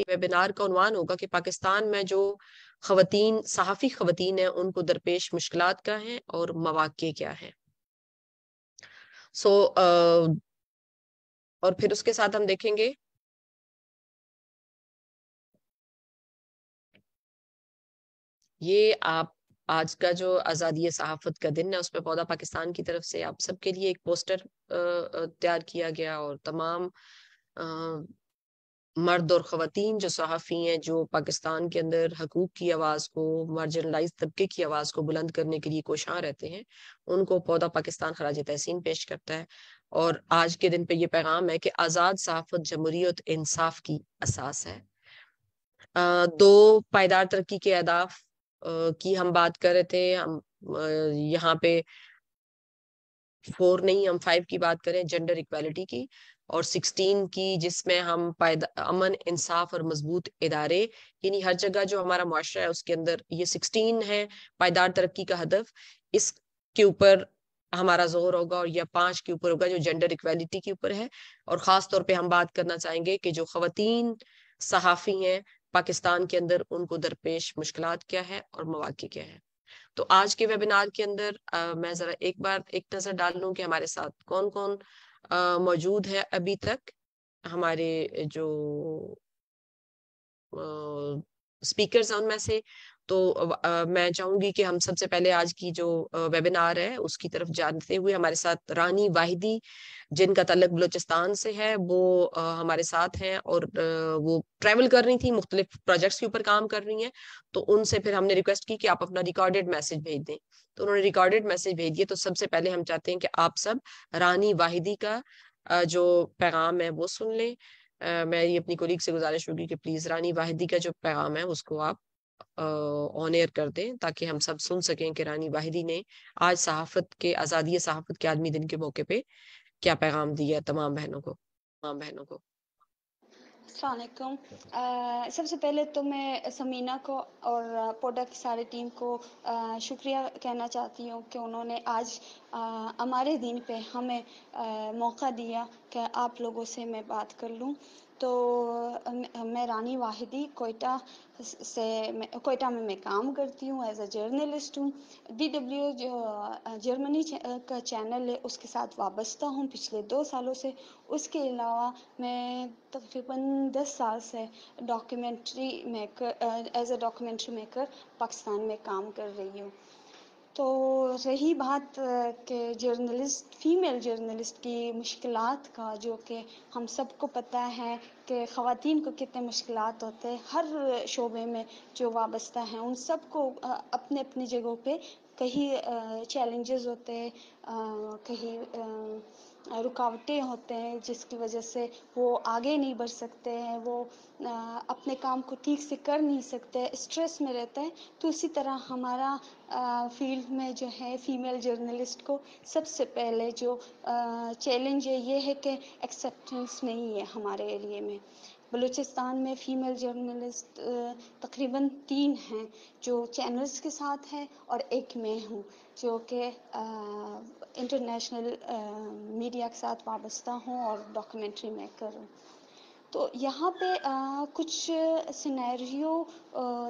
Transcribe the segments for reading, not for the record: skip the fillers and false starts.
Webinar کا عنوان ہوگا کہ پاکستان میں جو خواتین صحافی خواتین ہیں ان کو درپیش مشکلات کیا ہیں اور مواقع کیا ہیں. اور پھر اس کے ساتھ ہم دیکھیں گے یہ آپ آج کا جو آزادی صحافت کا دن ہے اس پہ پودا پاکستان کی طرف سے آپ سب کے لیے ایک پوسٹر تیار کیا گیا اور تمام مرد اور خواتین جو صحافی ہیں جو پاکستان کے اندر حقوق کی آواز کو مارجنلائز طبقے کی آواز کو بلند کرنے کے لیے کوشاں رہتے ہیں ان کو پودا پاکستان خراج تحسین پیش کرتا ہے. اور آج کے دن پہ یہ پیغام ہے کہ آزاد صحافت جمہوریت انصاف کی اساس ہے. دو پائیدار ترقی کے اہداف کی ہم بات کر رہے تھے. ہم یہاں پہ 4 نہیں ہم 5 کی بات کریں جنڈر ایکویلٹی کی اور 16 کی جس میں ہم امن انصاف اور مضبوط ادارے یعنی ہر جگہ جو ہمارا معاشرہ ہے اس کے اندر یہ 16 ہے پائیدار ترقی کا ہدف. اس کے اوپر ہمارا زور ہوگا اور یہ 5 کے اوپر ہوگا جو جنڈر ایکویلٹی کے اوپر ہے. اور خاص طور پہ ہم بات کرنا چاہیں گے کہ جو خواتین صحافی ہیں پاکستان کے اندر ان کو درپیش مشکلات کیا ہے اور مواقع کیا ہے. تو آج کے ویبینار کے اندر میں ذرا ایک بار ایک نظر ڈال لوں کہ ہمارے ساتھ کون کون موجود ہے ابھی تک. ہمارے جو اسپیکرز ہیں ان میں سے تو میں چاہوں گی کہ ہم سب سے پہلے آج کی جو ویبینار ہے اس کی طرف جانتے ہوئے ہمارے ساتھ رانی واحدی جن کا تعلق بلوچستان سے ہے وہ ہمارے ساتھ ہیں اور وہ ٹریول کر رہی تھیں مختلف پروجیکٹس کے اوپر کام کر رہی ہیں. تو ان سے پھر ہم نے ریکویسٹ کی کہ آپ اپنا ریکارڈڈ میسج بھیج دیں تو انہوں نے ریکارڈڈ میسج بھیج دیے. تو سب سے پہلے ہم چاہتے ہیں کہ آپ سب رانی واحدی کا جو پیغام ہے وہ سن لیں. میں یہ اپنی کولیگ سے گزارش ہوگی کہ پلیز رانی واحدی کا جو پیغام ہے اس کو آپ آن ایئر کر دیں تاکہ ہم سب سن سکیں کہ رانی واحدی نے آج صحافت کے آزادی صحافت کے عالمی دن کے موقع پہ کیا پیغام دیا تمام بہنوں کو. السلام علیکم. سب سے پہلے تو میں سمینہ کو اور پوڈا کی سارے ٹیم کو شکریہ کہنا چاہتی ہوں کہ انہوں نے آج ہمارے دن پہ ہمیں موقع دیا کہ آپ لوگوں سے میں بات کر لوں. تو میں رانی واحدی کوئٹہ کوئٹہ میں کام کرتی ہوں ایز اے جرنلسٹ ہوں. DW جو جرمنی کا چینل ہے اس کے ساتھ وابستہ ہوں پچھلے 2 سالوں سے. اس کے علاوہ میں تقریباً 10 سال سے documentary maker as a documentary maker Pakistan میں کام کر رہی ہوں. تو رہی بات کہ فیمیل جرنلسٹ کی مشکلات کا جو کہ ہم سب کو پتہ ہے کہ خواتین کو کتنے مشکلات ہوتے ہیں ہر شعبے میں جو وابستہ ہیں ان سب کو اپنے اپنی جگہوں پہ کہیں چیلنجز ہوتے ہیں کہیں رکاوٹیں ہوتے ہیں جس کی وجہ سے وہ آگے نہیں بڑھ سکتے ہیں وہ اپنے کام کو ٹھیک سے کر نہیں سکتے اسٹریس میں رہتے ہیں. تو اسی طرح ہمارا فیلڈ میں جو ہے فیمیل جرنلسٹ کو سب سے پہلے جو چیلنج ہے یہ ہے کہ ایکسیپٹنس نہیں ہے ہمارے ایریے میں. بلوچستان میں فیمیل جرنلسٹ تقریباً 3 ہیں جو چینلز کے ساتھ ہیں اور ایک میں ہوں جو کہ انٹرنیشنل میڈیا کے ساتھ وابستہ ہوں اور ڈاکیومنٹری میکر ہوں. تو یہاں پہ کچھ سینیریو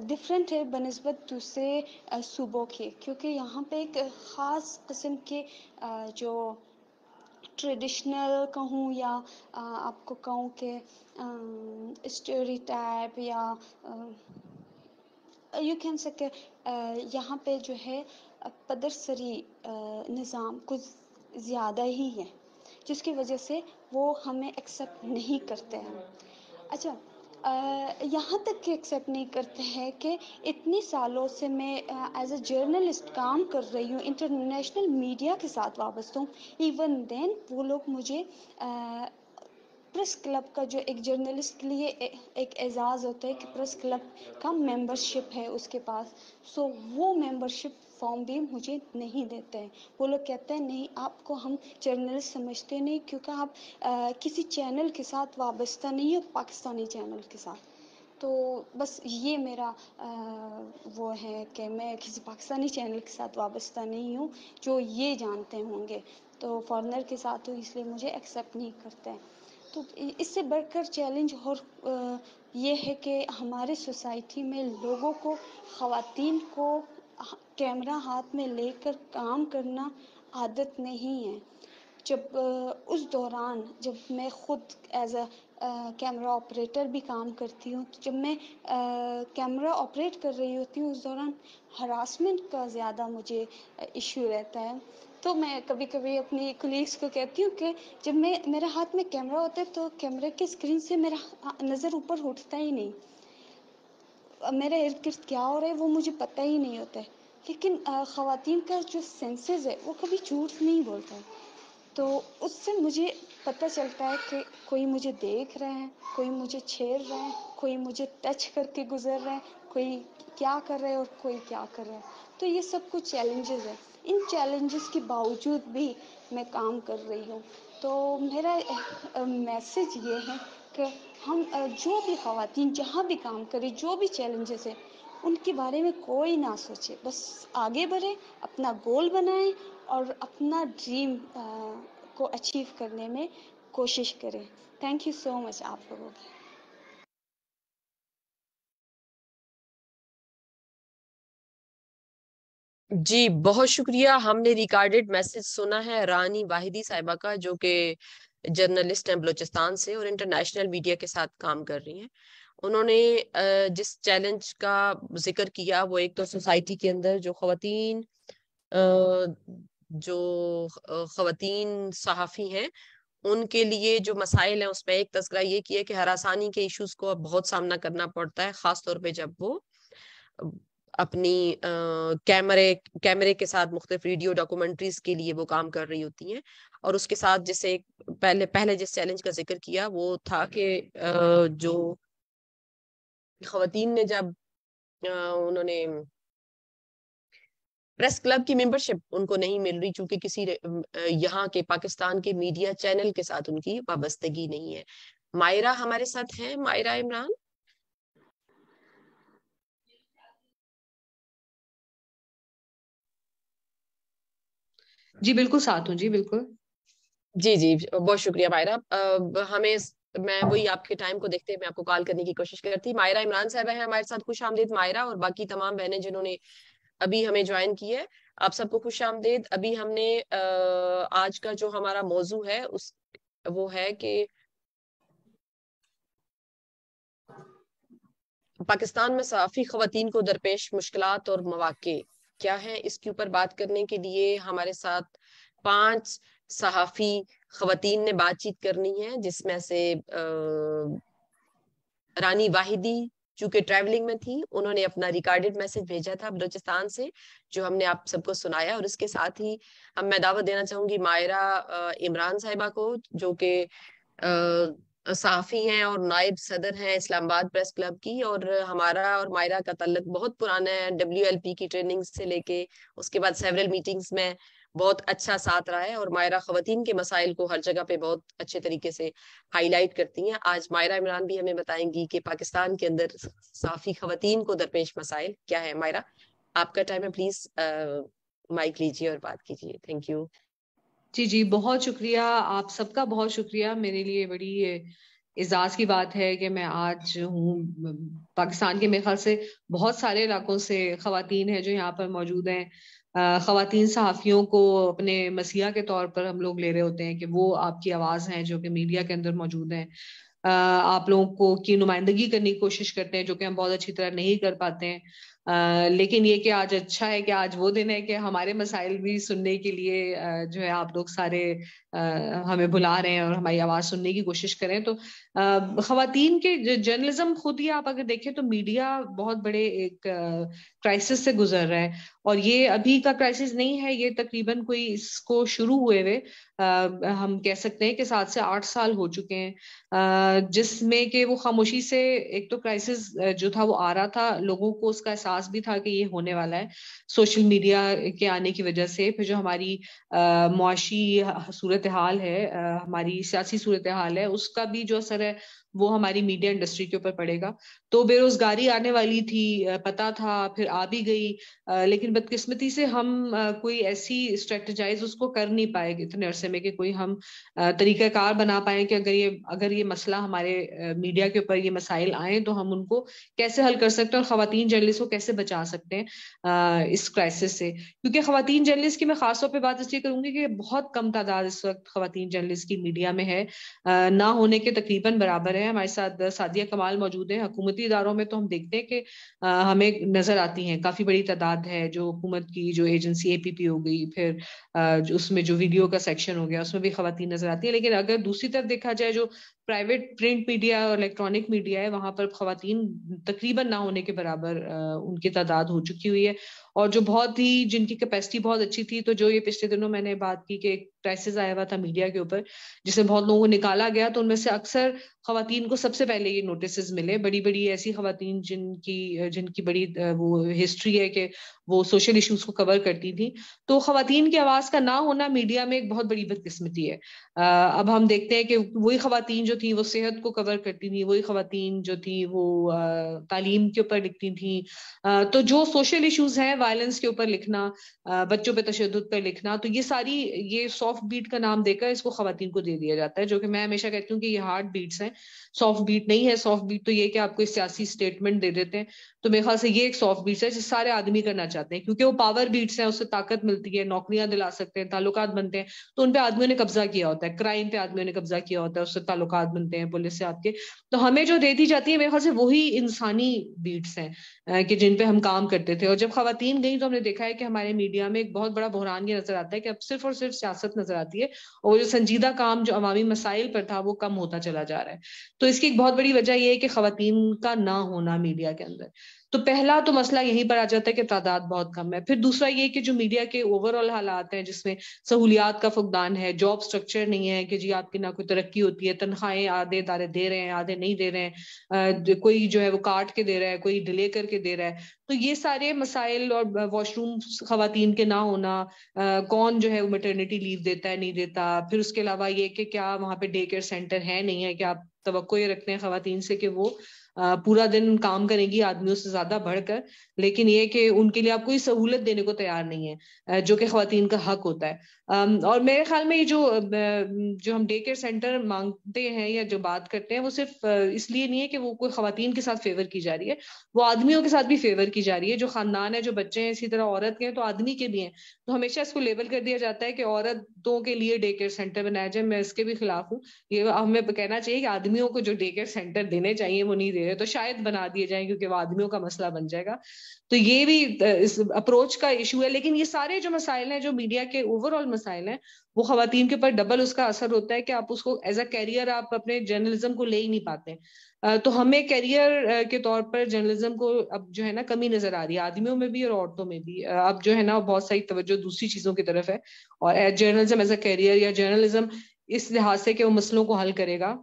ڈفرینٹ ہے بنسبت دوسرے صوبوں کے کیونکہ یہاں پہ ایک خاص قسم کے جو ٹریڈیشنل کہوں یا آپ کو کہوں کہ اسٹوری ٹائپ یا یو کین سے کہ یہاں پہ جو ہے پدرسری نظام کچھ زیادہ ہی ہے جس کی وجہ سے وہ ہمیں ایکسیپٹ نہیں کرتے ہیں. اچھا یہاں تک کہ ایکسیپٹ نہیں کرتے ہیں کہ اتنے سالوں سے میں ایز اے جرنلسٹ کام کر رہی ہوں انٹرنیشنل میڈیا کے ساتھ وابستہ ہوں. ایون دین وہ لوگ مجھے پریس کلب کا جو ایک جرنلسٹ کے لیے ایک اعزاز ہوتا ہے کہ پریس کلب کا ممبرشپ ہے اس کے پاس سو وہ ممبرشپ فارم بھی مجھے نہیں دیتے ہیں. وہ لوگ کہتے ہیں نہیں آپ کو ہم جرنلسٹ سمجھتے نہیں کیونکہ آپ کسی چینل کے ساتھ وابستہ نہیں ہو پاکستانی چینل کے ساتھ. تو بس یہ میرا وہ ہے کہ میں کسی پاکستانی چینل کے ساتھ وابستہ نہیں ہوں جو یہ جانتے ہوں گے تو فارنر کے ساتھ ہوں اس لیے مجھے ایکسیپٹ نہیں کرتے ہیں. تو اس سے بڑھ کر چیلنج اور یہ ہے کہ ہمارے سوسائٹی میں لوگوں کو، خواتین کو کیمرہ ہاتھ میں لے کر کام کرنا عادت نہیں ہے. جب اس دوران جب میں خود ایز اے کیمرہ آپریٹر بھی کام کرتی ہوں، جب میں کیمرہ آپریٹ کر رہی ہوتی ہوں، اس دوران ہراسمنٹ کا زیادہ مجھے ایشو رہتا ہے. تو میں کبھی کبھی اپنی کولیگس کو کہتی ہوں کہ جب میرے ہاتھ میں کیمرہ ہوتا ہے تو کیمرے کے اسکرین سے میرا نظر اوپر اٹھتا ہی نہیں، میرے ارد گرد کیا ہو رہا ہے وہ مجھے پتہ ہی نہیں ہوتا ہے. لیکن خواتین کا جو سینسز ہے وہ کبھی جھوٹ نہیں بولتا ہے. تو اس سے مجھے پتہ چلتا ہے کہ کوئی مجھے دیکھ رہے ہیں، کوئی مجھے چھیڑ رہے ہیں، کوئی مجھے ٹچ کر کے گزر رہے ہیں، کوئی کیا کر رہے ہیں اور کوئی کیا کر رہا ہے. تو یہ سب کچھ چیلنجز ہیں. ان چیلنجز کے باوجود بھی میں کام کر رہی ہوں. تو میرا میسج یہ ہے کہ ہم جو بھی خواتین جہاں بھی کام کریں، جو بھی چیلنجز ہیں ان کے بارے میں کوئی نہ سوچے، بس آگے بڑھیں، اپنا گول بنائیں اور اپنا ڈریم کو اچیو کرنے میں کوشش کریں. تھینک یو سو مچ آپ لوگوں کی. جی بہت شکریہ. ہم نے ریکارڈڈ میسج سنا ہے رانی واحدی صاحبہ کا، جو کہ جرنلسٹ ہیں بلوچستان سے اور انٹرنیشنل میڈیا کے ساتھ کام کر رہی ہیں. انہوں نے جس چیلنج کا ذکر کیا وہ ایک تو سوسائٹی کے اندر جو خواتین صحافی ہیں ان کے لیے جو مسائل ہیں اس میں ایک تذکرہ یہ کیا کہ ہراسانی کے ایشوز کو اب بہت سامنا کرنا پڑتا ہے، خاص طور پہ جب وہ اپنی کیمرے کے ساتھ مختلف ویڈیو ڈاکومنٹریز کے لیے وہ کام کر رہی ہوتی ہیں. اور اس کے ساتھ جسے پہلے جس چیلنج کا ذکر کیا وہ تھا کہ جو خواتین نے جب انہوں نے پریس کلب کی ممبرشپ ان کو نہیں مل رہی، چونکہ کسی یہاں کے پاکستان کے میڈیا چینل کے ساتھ ان کی وابستگی نہیں ہے. مائرہ ہمارے ساتھ ہیں، مائرہ عمران. جی بالکل ساتھ ہوں. جی بالکل. جی بہت شکریہ مائرہ. میں وہی آپ کے ٹائم کو دیکھتے میں آپ کو کال کرنے کی کوشش کرتی. مائرہ عمران صاحبہ ہیں ہمارے ساتھ. خوش آمدید مائرہ اور باقی تمام بہنیں جنہوں نے ابھی ہمیں جوائن کی ہے، آپ سب کو خوش آمدید. ابھی ہم نے آج کا جو ہمارا موضوع ہے وہ ہے کہ پاکستان میں صحافی خواتین کو درپیش مشکلات اور مواقع کیا ہیں. اس کے اوپر بات کرنے کے لیے ہمارے ساتھ 5 صحافی خواتین نے بات چیت کرنی ہے، جس میں سے رانی واحدی چونکہ ٹریولنگ میں تھی، انہوں نے اپنا ریکارڈڈ میسج بھیجا تھا بلوچستان سے جو ہم نے آپ سب کو سنایا. اور اس کے ساتھ ہی میں دعوت دینا چاہوں گی مائرہ عمران صاحبہ کو، جو کہ صحافی ہیں اور نائب صدر ہیں اسلام آباد پریس کلب کی. اور ہمارا اور مائرہ کا تعلق بہت پرانا ہے، WLP کی ٹریننگ سے لے کے اس کے بعد سیورل میٹنگز میں بہت اچھا ساتھ رہا ہے. اور مائرہ خواتین کے مسائل کو ہر جگہ پہ بہت اچھے طریقے سے ہائی لائٹ کرتی ہیں. آج مائرہ عمران بھی ہمیں بتائیں گی کہ پاکستان کے اندر صحافی خواتین کو درپیش مسائل کیا ہے. مائرہ آپ کا ٹائم ہے، پلیز مائک لیجیے اور بات کیجیے. Thank you. جی بہت شکریہ آپ سب کا، بہت شکریہ. میرے لیے بڑی اعزاز کی بات ہے کہ میں آج ہوں پاکستان کے، میرے خیال سے بہت سارے علاقوں سے خواتین ہیں جو یہاں پر موجود ہیں. خواتین صحافیوں کو اپنے مسیح کے طور پر ہم لوگ لے رہے ہوتے ہیں کہ وہ آپ کی آواز ہیں جو کہ میڈیا کے اندر موجود ہیں. آپ لوگوں کو کی نمائندگی کرنے کی کوشش کرتے ہیں جو کہ ہم بہت اچھی طرح نہیں کر پاتے ہیں. لیکن یہ کہ آج اچھا ہے کہ آج وہ دن ہے کہ ہمارے مسائل بھی سننے کے لیے جو ہے آپ لوگ سارے ہمیں بلا رہے ہیں اور ہماری آواز سننے کی کوشش کریں. تو خواتین کے جرنلزم خود ہی آپ اگر دیکھیں تو میڈیا بہت بڑے ایک کرائسس سے گزر رہا ہے. اور یہ ابھی کا کرائسس نہیں ہے، یہ تقریباً کوئی اس کو شروع ہوئے ہم کہہ سکتے ہیں کہ 7 سے 8 سال ہو چکے ہیں، جس میں کہ وہ خاموشی سے ایک تو کرائسس جو تھا وہ آ رہا تھا، لوگوں کو اس کا احساس بھی تھا کہ یہ ہونے والا ہے سوشل میڈیا کے آنے کی وجہ سے. پھر جو ہماری معاشی صورتحال ہے، ہماری سیاسی صورتحال ہے، اس کا بھی جو اثر ہے وہ ہماری میڈیا انڈسٹری کے اوپر پڑے گا. تو بے روزگاری آنے والی تھی, پتا تھا, پھر آ بھی گئی, لیکن بدقسمتی سے ہم کوئی ایسی اسٹریٹجائز اس کو کر نہیں پائے اتنے عرصے میں کہ کوئی ہم طریقہ کار بنا پائیں کہ اگر یہ مسئلہ ہمارے میڈیا کے اوپر یہ مسائل آئیں تو ہم ان کو کیسے حل کر سکتے ہیں اور خواتین جرنلسٹ کو کیسے بچا سکتے ہیں اس کرائسس سے. کیونکہ خواتین جرنلسٹ کی میں خاص طور پہ بات اس لیے کروں گی کہ بہت کم تعداد اس وقت خواتین جرنلسٹ کی میڈیا میں ہے, نہ ہونے کے تقریباً برابر ہے. ہمارے ساتھ سعدیہ کمال موجود ہیں. حکومتی اداروں میں تو ہم دیکھتے ہیں کہ ہمیں نظر آتی ہیں, کافی بڑی تعداد ہے جو حکومت کی جو ایجنسی APP ہو گئی, پھر اس میں جو ویڈیو کا سیکشن ہو گیا اس میں بھی خواتین نظر آتی ہیں. لیکن اگر دوسری طرف دیکھا جائے جو پرائیویٹ پرنٹ میڈیا اور الیکٹرانک میڈیا ہے وہاں پر خواتین تقریباً نہ ہونے کے برابر ان کی تعداد ہو چکی ہوئی ہے. اور جو بہت ہی جن کی کیپیسٹی بہت اچھی تھی, تو جو یہ پچھلے دنوں میں نے بات کی کہ ایک کرائسس آیا ہوا تھا میڈیا کے اوپر جس میں بہت لوگوں کو نکالا گیا, تو ان میں سے اکثر خواتین کو سب سے پہلے یہ نوٹسز ملے. بڑی بڑی ایسی خواتین جن کی بڑی وہ ہسٹری ہے کہ وہ سوشل ایشوز کو کور کرتی تھی. تو خواتین کی آواز کا نہ ہونا میڈیا میں ایک بہت بڑی بدقسمتی ہے. اب ہم دیکھتے ہیں کہ وہی خواتین جو تھیں وہ صحت کو کور کرتی تھیں, وہی خواتین جو تھیں وہ تعلیم کے اوپر لکھتی تھیں. تو جو سوشل ایشوز ہیں, وائلنس کے اوپر لکھنا, بچوں پہ تشدد پر لکھنا, تو یہ سافٹ بیٹ کا نام دے کر اس کو خواتین کو دے دیا جاتا ہے, جو کہ میں ہمیشہ کہتی ہوں کہ یہ ہارڈ بیٹس ہیں, سافٹ بیٹ نہیں ہے. سافٹ بیٹ تو یہ کہ آپ کو سیاسی اسٹیٹمنٹ دے دیتے ہیں. تو میرے خیال سے یہ ایک سافٹ بیٹس ہے جس سارے آدمی کرنا چاہتے ہیں, کیونکہ وہ پاور بیٹس ہیں, اس سے طاقت ملتی ہے, نوکریاں دلا سکتے ہیں, تعلقات بنتے ہیں. تو ان پہ آدمیوں نے قبضہ کیا ہوتا ہے, کرائم پہ آدمیوں نے قبضہ کیا ہوتا ہے, اس سے تعلقات بنتے ہیں پولیس سے آپ کے. تو ہمیں جو دے دی جاتی ہے میرے خیال سے وہی انسانی بیٹس ہیں کہ جن پہ ہم کام کرتے تھے. اور جب خواتین گئی تو ہم نے دیکھا ہے کہ ہمارے میڈیا میں ایک بہت بڑا بحران یہ نظر آتا ہے کہ اب صرف اور صرف سیاست نظر آتی ہے, اور جو سنجیدہ کام جو عوامی مسائل پر تھا وہ کم ہوتا چلا جا رہا ہے. تو اس کی ایک بہت بڑی وجہ یہ ہے کہ خواتین کا نہ ہونا میڈیا کے اندر. تو پہلا تو مسئلہ یہیں پر آ جاتا ہے کہ تعداد بہت کم ہے. پھر دوسرا یہ کہ جو میڈیا کے اوور آل حالات ہیں جس میں سہولیات کا فقدان ہے, جاب سٹرکچر نہیں ہے کہ جی آپ کی نہ کوئی ترقی ہوتی ہے, تنخواہیں آدھے ادارے دے رہے ہیں, آدھے نہیں دے رہے ہیں, کوئی جو ہے وہ کاٹ کے دے رہا ہے, کوئی ڈیلے کر کے دے رہا ہے. تو یہ سارے مسائل, اور واش روم خواتین کے نہ ہونا, کون جو ہے وہ میٹرنیٹی لیو دیتا ہے نہیں دیتا, پھر اس کے علاوہ یہ کہ کیا وہاں پہ ڈے کیئر سینٹر ہے نہیں ہے, کہ آپ توقع یہ رکھتے ہیں خواتین سے کہ وہ پورا دن کام کریں گی آدمیوں سے زیادہ بڑھ کر, لیکن یہ کہ ان کے لیے آپ کوئی سہولت دینے کو تیار نہیں ہے جو کہ خواتین کا حق ہوتا ہے. اور میرے خیال میں یہ جو ہم ڈے کیئر سینٹر مانگتے ہیں یا جو بات کرتے ہیں وہ صرف اس لیے نہیں ہے کہ وہ کوئی خواتین کے ساتھ فیور کی جا رہی ہے, وہ آدمیوں کے ساتھ بھی فیور کی جا رہی ہے. جو خاندان ہے, جو بچے ہیں, اسی طرح عورت کے ہیں تو آدمی کے بھی ہیں. تو ہمیشہ اس کو لیبل کر دیا جاتا ہے کہ عورتوں کے لیے ڈے کیئر سینٹر بنایا جائے. میں اس کے بھی خلاف ہوں. یہ ہمیں کہنا چاہیے کہ آدمیوں کو جو ڈے کیئر سینٹر دینے چاہیے وہ نہیں دے رہے, تو شاید بنا دیے جائیں کیونکہ وہ آدمیوں کا مسئلہ بن جائے گا. تو یہ بھی اس اپروچ کا ایشو ہے. لیکن یہ سارے جو مسائل ہیں, جو میڈیا کے اوور آل مسائل ہیں, وہ خواتین کے اوپر ڈبل اس کا اثر ہوتا ہے کہ آپ اس کو ایز اے کیریئر آپ اپنے جرنلزم کو لے ہی نہیں پاتے. تو ہمیں کیریئر کے طور پر جرنلزم کو اب جو ہے نا کمی نظر آ رہی ہے, آدمیوں میں بھی اور عورتوں میں بھی. اب جو ہے نا بہت ساری توجہ دوسری چیزوں کی طرف ہے, اور جرنلزم ایز اے کیریئر, یا جرنلزم اس لحاظ سے کہ وہ مسئلوں کو حل کرے گا,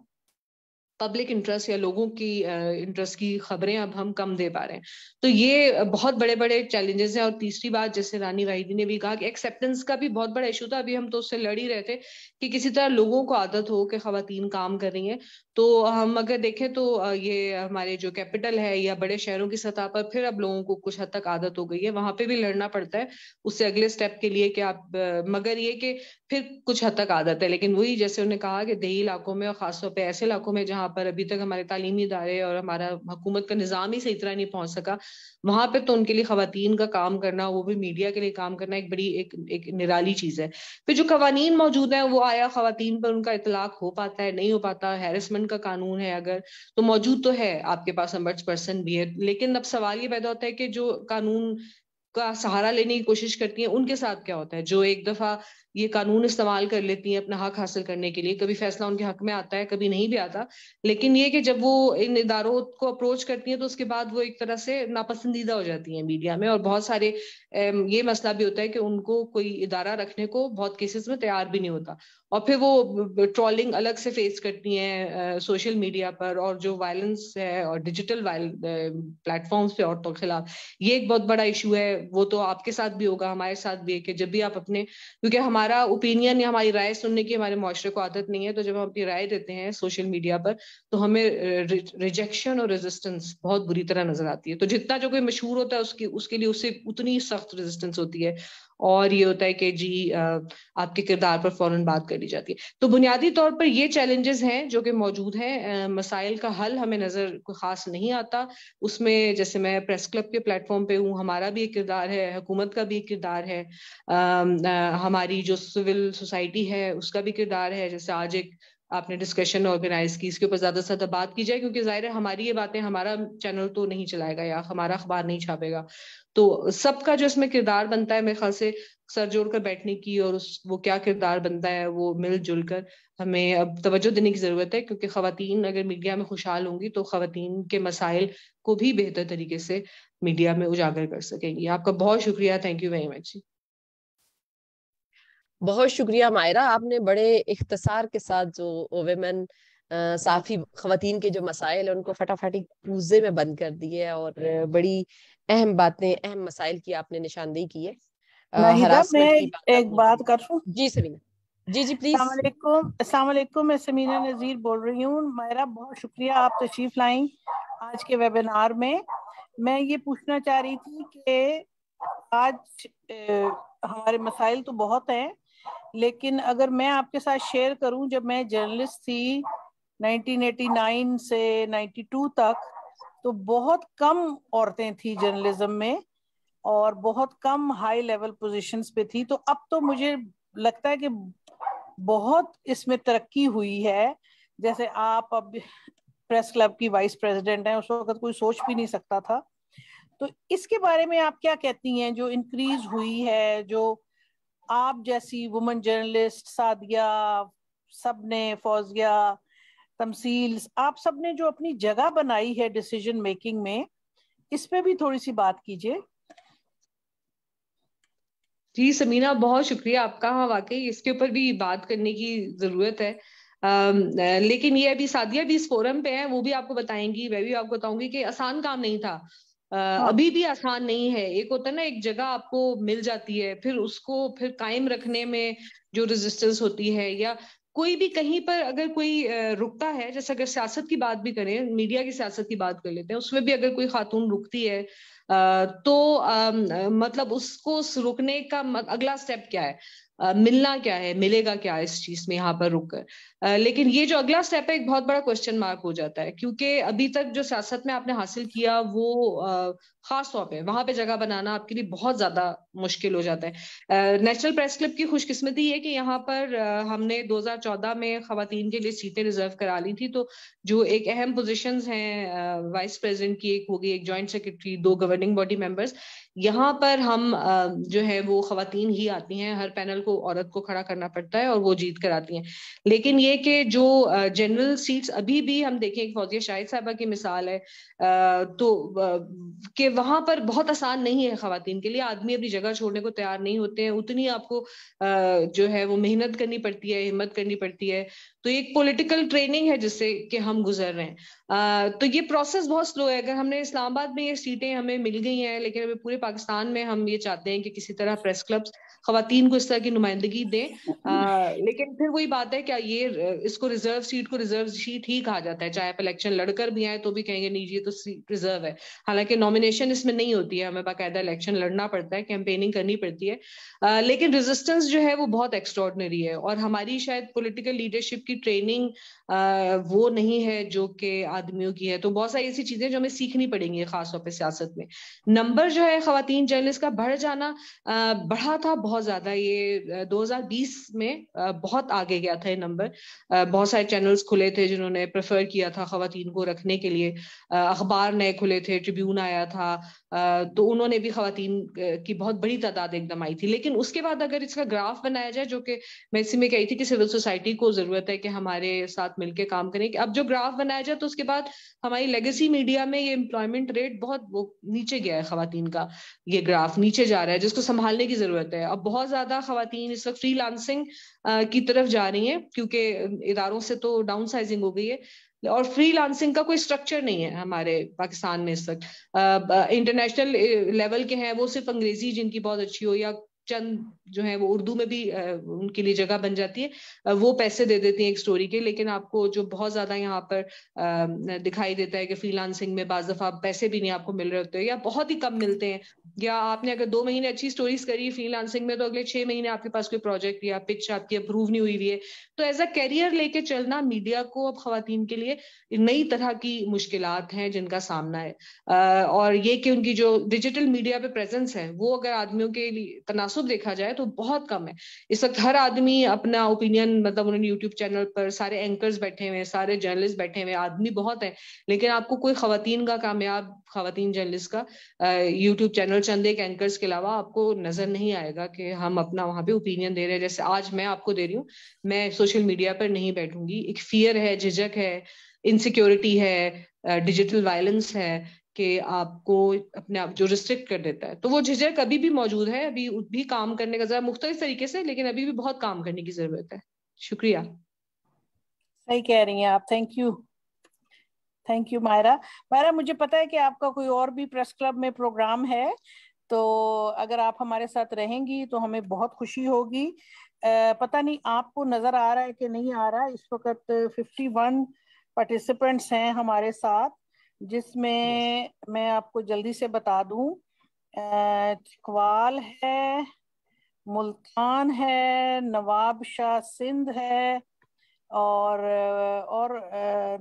پبلک انٹرسٹ یا لوگوں کی انٹرسٹ کی خبریں اب ہم کم دے پا رہے ہیں. تو یہ بہت بڑے بڑے چیلنجز ہیں. اور تیسری بات, جیسے رانی واحدی نے بھی کہا, کہ ایکسیپٹنس کا بھی بہت بڑا ایشو تھا. ابھی ہم تو اس سے لڑ ہی رہے تھے کہ کسی طرح لوگوں کو عادت ہو کہ خواتین کام کر رہی ہیں. تو ہم اگر دیکھیں تو یہ ہمارے جو کیپٹل ہے یا بڑے شہروں کی سطح پر پھر اب لوگوں کو کچھ حد تک عادت ہو گئی ہے, وہاں پہ بھی لڑنا پڑتا ہے اس سے اگلے سٹیپ کے لیے کہ آپ, مگر یہ کہ پھر کچھ حد تک عادت ہے. لیکن وہی جیسے انہوں نے کہا کہ دیہی علاقوں میں, اور خاص طور پہ ایسے علاقوں میں جہاں پر ابھی تک ہمارے تعلیمی ادارے اور ہمارا حکومت کا نظام ہی صحیح طرح نہیں پہنچ سکا, وہاں پہ تو ان کے لیے خواتین کا کام کرنا, وہ بھی میڈیا کے لیے کام کرنا, ایک بڑی ایک نرالی چیز ہے. پھر جو قوانین موجود ہیں وہ آیا خواتین پر ان کا اطلاق ہو پاتا ہے, نہیں ہو پاتا. ہیرسمنٹ کا قانون ہے اگر تو موجود تو ہے, آپ کے پاس امبڈس پرسن بھی ہے, لیکن اب سوال یہ پیدا ہوتا ہے کہ جو قانون کا سہارا لینے کی کوشش کرتی ہیں ان کے ساتھ کیا ہوتا ہے, جو ایک دفعہ یہ قانون استعمال کر لیتی ہیں اپنا حق حاصل کرنے کے لیے. کبھی فیصلہ ان کے حق میں آتا ہے, کبھی نہیں بھی آتا, لیکن یہ کہ جب وہ ان اداروں کو اپروچ کرتی ہیں تو اس کے بعد وہ ایک طرح سے ناپسندیدہ ہو جاتی ہیں میڈیا میں. اور بہت سارے یہ مسئلہ بھی ہوتا ہے کہ ان کو کوئی ادارہ رکھنے کو بہت کیسز میں تیار بھی نہیں ہوتا, اور پھر وہ ٹرولنگ الگ سے فیس کرتی ہیں سوشل میڈیا پر, اور جو وائلنس ہے اور ڈیجیٹل پلیٹ فارمز پہ عورتوں کے خلاف, یہ ایک بہت بڑا ایشو ہے وہ تو آپ کے ساتھ بھی ہوگا, ہمارے ساتھ بھی ہے, کہ جب بھی آپ اپنے, کیونکہ ہمارا اوپینین یا ہماری رائے سننے کی ہمارے معاشرے کو عادت نہیں ہے, تو جب ہم اپنی رائے دیتے ہیں سوشل میڈیا پر تو ہمیں ریجیکشن اور ریزسٹنس بہت بری طرح نظر آتی ہے. تو جتنا جو کوئی مشہور ہوتا ہے اس کے لیے اسے اتنی سخت ریزسٹنس ہوتی ہے, اور یہ ہوتا ہے کہ جی آپ کے کردار پر فوراً بات کر لی جاتی ہے. تو بنیادی طور پر یہ چیلنجز ہیں جو کہ موجود ہیں. مسائل کا حل ہمیں نظر کوئی خاص نہیں آتا اس میں. جیسے میں پریس کلب کے پلیٹ فارم پہ ہوں, ہمارا بھی ایک کردار ہے, حکومت کا بھی ایک کردار ہے, ہماری جو سول سوسائٹی ہے اس کا بھی کردار ہے. جیسے آج ایک آپ نے ڈسکشن آرگنائز کی, اس کے اوپر زیادہ سے زیادہ بات کی جائے, کیونکہ ظاہر ہے ہماری یہ باتیں ہمارا چینل تو نہیں چلائے گا یا ہمارا اخبار نہیں چھاپے گا. تو سب کا جو اس میں کردار بنتا ہے میرے خیال سے سر جوڑ کر بیٹھنے کی, اور وہ کیا کردار بنتا ہے وہ مل جل کر ہمیں اب توجہ دینے کی ضرورت ہے. کیونکہ خواتین اگر میڈیا میں خوشحال ہوں گی تو خواتین کے مسائل کو بھی بہتر طریقے سے میڈیا میں اجاگر کر سکیں گی. آپ کا بہت شکریہ, تھینک یو ویری مچ. بہت شکریہ مائرہ, آپ نے بڑے اختصار کے ساتھ جو ویمن صحافی خواتین کے جو مسائل ہیں ان کو فٹافٹ پوزے میں بند کر دیے, اور بڑی اہم باتیں, اہم مسائل کی آپ نے نشاندہی کی ہے. ناہیدہ, میں ایک بات کروں؟ جی سمینا, جی پلیز. السلام علیکم. السلام علیکم, میں سمینا نذیر بول رہی ہوں. مائرہ بہت شکریہ, آپ تشریف لائیں آج کے ویبینار میں. میں یہ پوچھنا چاہ رہی تھی کہ آج ہمارے مسائل تو بہت ہیں, لیکن اگر میں آپ کے ساتھ شیئر کروں, جب میں جرنلسٹ تھی 1989 سے 92 تک, تو بہت کم عورتیں تھیں جرنلزم میں, اور بہت کم ہائی لیول پوزیشنز پہ تھی. تو اب تو مجھے لگتا ہے کہ بہت اس میں ترقی ہوئی ہے. جیسے آپ اب پریس کلب کی وائس پریزیڈنٹ ہیں, اس وقت کوئی سوچ بھی نہیں سکتا تھا. تو اس کے بارے میں آپ کیا کہتی ہیں, جو انکریز ہوئی ہے, جو آپ جیسی وومن جرنلسٹ, سعدیہ, سب نے, فوزیہ, تمثیل, آپ سب نے جو اپنی جگہ بنائی ہے ڈیسیجن میکنگ میں, اس پہ بھی تھوڑی سی بات کیجئے. جی سمینا, بہت شکریہ آپ کا. ہاں واقعی اس کے اوپر بھی بات کرنے کی ضرورت ہے. لیکن یہ ابھی سعدیہ بھی اس فورم پہ ہیں, وہ بھی آپ کو بتائیں گی, میں بھی آپ کو بتاؤں گی کہ آسان کام نہیں تھا. ابھی بھی آسان نہیں ہے. ایک ہوتا ہے نا, ایک جگہ آپ کو مل جاتی ہے, پھر اس کو پھر قائم رکھنے میں جو ریزسٹنس ہوتی ہے, یا کوئی بھی کہیں پر اگر کوئی رکتا ہے, جیسے اگر سیاست کی بات بھی کریں, میڈیا کی سیاست کی بات کر لیتے ہیں, اس میں بھی اگر کوئی خاتون رکتی ہے تو مطلب اس کو رکنے کا اگلا سٹیپ کیا ہے, ملنا کیا ہے, ملے گا کیا اس چیز میں یہاں پر رک کر. لیکن یہ جو اگلا سٹیپ ہے ایک بہت بڑا کوسچن مارک ہو جاتا ہے, کیونکہ ابھی تک جو سیاست میں آپ نے حاصل کیا وہ خاص طور پہ وہاں پہ جگہ بنانا آپ کے لیے بہت زیادہ مشکل ہو جاتا ہے. نیشنل پریس کلب کی خوش قسمتی یہ کہ یہاں پر ہم نے 2014 میں خواتین کے لیے سیٹیں ریزرو کرا لی تھی. تو جو ایک اہم پوزیشنز ہیں, وائس پریزیڈنٹ کی ایک ہوگی, ایک joint secretary, 2 governing body members, یہاں پر ہم جو ہے وہ خواتین ہی آتی ہیں. ہر پینل کو عورت کو کھڑا کرنا پڑتا ہے اور وہ جیت کر آتی ہیں. لیکن یہ کہ جو جنرل سیٹس ابھی بھی ہم دیکھیں, فوزیہ شاہد صاحبہ کی مثال ہے, تو کہ وہاں پر بہت آسان نہیں ہے خواتین کے لیے. آدمی اپنی جگہ چھوڑنے کو تیار نہیں ہوتے ہیں, اتنی آپ کو جو ہے وہ محنت کرنی پڑتی ہے, ہمت کرنی پڑتی ہے. تو ایک پولیٹیکل ٹریننگ ہے جس سے کہ ہم گزر رہے ہیں. تو یہ پروسیس بہت سلو ہے. اگر ہم نے اسلام آباد میں یہ سیٹیں ہمیں مل گئی ہیں, لیکن ابھی پورے پاکستان میں ہم یہ چاہتے ہیں کہ کسی طرح پریس کلبس خواتین کو اس طرح کی نمائندگی دیں. لیکن پھر وہی بات ہے, کیا یہ اس کو ریزرو سیٹ کو ریزرو سیٹ ہی کہا جاتا ہے؟ چاہے آپ الیکشن لڑ کر بھی آئے تو بھی کہیں گے نہیں جی یہ تو سیٹ ریزرو ہے. حالانکہ نامینیشن اس میں نہیں ہوتی ہے, ہمیں باقاعدہ الیکشن لڑنا پڑتا ہے, کیمپیننگ کرنی پڑتی ہے. لیکن ریزسٹنس جو ہے وہ بہت ایکسٹراڈنری ہے, اور ہماری شاید پولیٹیکل لیڈرشپ کی ٹریننگ وہ نہیں ہے جو کہ آدمیوں کی ہے. تو بہت ساری ایسی چیزیں جو ہمیں سیکھنی پڑیں گی, خاص طور پہ سیاست میں. نمبر جو ہے خواتین جرنلسٹ کا بڑھ جانا بڑھا تھا بہت زیادہ. یہ 2020 میں بہت آگے گیا تھا یہ نمبر. بہت سارے چینلز کھلے تھے جنہوں نے پریفر کیا تھا خواتین کو رکھنے کے لیے, اخبار نئے کھلے تھے, ٹریبیون آیا تھا, تو انہوں نے بھی خواتین کی بہت بڑی تعداد ایک دم آئی تھی. لیکن اس کے بعد اگر اس کا گراف بنایا جائے, جو کہ میں اسی میں کہی تھی کہ سول سوسائٹی کو ضرورت ہے کہ ہمارے ساتھ مل کے کام کریں, کہ اب جو گراف بنایا جائے تو اس کے بعد ہماری لیگیسی میڈیا میں یہ امپلائمنٹ ریٹ بہت نیچے گیا ہے. خواتین کا یہ گراف نیچے جا رہا ہے, جس کو سنبھالنے کی ضرورت ہے. اب بہت زیادہ خواتین اس وقت فری لانسنگ کی طرف جا رہی ہیں, کیونکہ اداروں سے تو ڈاؤن سائزنگ ہو گئی ہے. اور فری لانسنگ کا کوئی اسٹرکچر نہیں ہے ہمارے پاکستان میں اس وقت. انٹرنیشنل لیول کے ہیں وہ صرف انگریزی جن کی بہت اچھی ہو یا چند جو ہے وہ اردو میں بھی ان کے لیے جگہ بن جاتی ہے, وہ پیسے دے دیتی ہیں ایک سٹوری کے. لیکن آپ کو جو بہت زیادہ یہاں پر دکھائی دیتا ہے کہ فری لانسنگ میں بعض دفعہ پیسے بھی نہیں آپ کو مل رہے ہوتے یا بہت ہی کم ملتے ہیں, یا آپ نے اگر 2 مہینے اچھی سٹوریز کری فری لانسنگ میں تو اگلے 6 مہینے آپ کے پاس کوئی پروجیکٹ یا پچ آپ کی اپروو نہیں ہوئی ہے. تو ایز اے کیریئر لے کے چلنا میڈیا کو اب خواتین کے لیے نئی طرح کی مشکلات ہیں جن کا سامنا ہے. اور یہ کہ ان کی جو ڈیجیٹل میڈیا پہ پریزنس ہے وہ اگر آدمیوں کے لیے تناسب دیکھا جائے تو بہت کم ہے. اس وقت ہر آدمی اپنا اوپینین, مطلب انہوں نے یوٹیوب چینل پر سارے اینکرز بیٹھے ہوئے ہیں, سارے جرنلسٹ بیٹھے ہوئے, آدمی بہت ہیں, لیکن آپ کو کوئی خواتین کا کامیاب خواتین جرنلسٹ کا یوٹیوب چینل چند ایک اینکرز کے علاوہ آپ کو نظر نہیں آئے گا کہ ہم اپنا وہاں پہ اوپینین دے رہے ہیں جیسے آج میں آپ کو دے رہی ہوں. میں سوشل میڈیا پر نہیں بیٹھوں گی, ایک فیئر ہے, جھجک ہے, انسیکیورٹی ہے, ڈیجیٹل وائلنس ہے کہ آپ کو اپنے آپ جو ریسٹرکٹ کر دیتا ہے. تو وہ جھجک ابھی بھی موجود ہے, ابھی بھی کام کرنے کا ذرا مختلف طریقے سے, لیکن ابھی بھی بہت کام کرنے کی ضرورت ہے. شکریہ. صحیح کہہ رہی ہیں آپ. Thank you Maira. مائرہ مجھے پتا ہے کہ آپ کا کوئی اور بھی پریس کلب میں پروگرام ہے, تو اگر آپ ہمارے ساتھ رہیں گی تو ہمیں بہت خوشی ہوگی. پتہ نہیں آپ کو نظر آ رہا ہے کہ نہیں آ رہا, اس وقت 51 پارٹیسپینٹس ہیں ہمارے ساتھ, جس میں میں آپ کو جلدی سے بتا دوں, چکوال ہے, ملتان ہے, نواب شاہ سندھ ہے, اور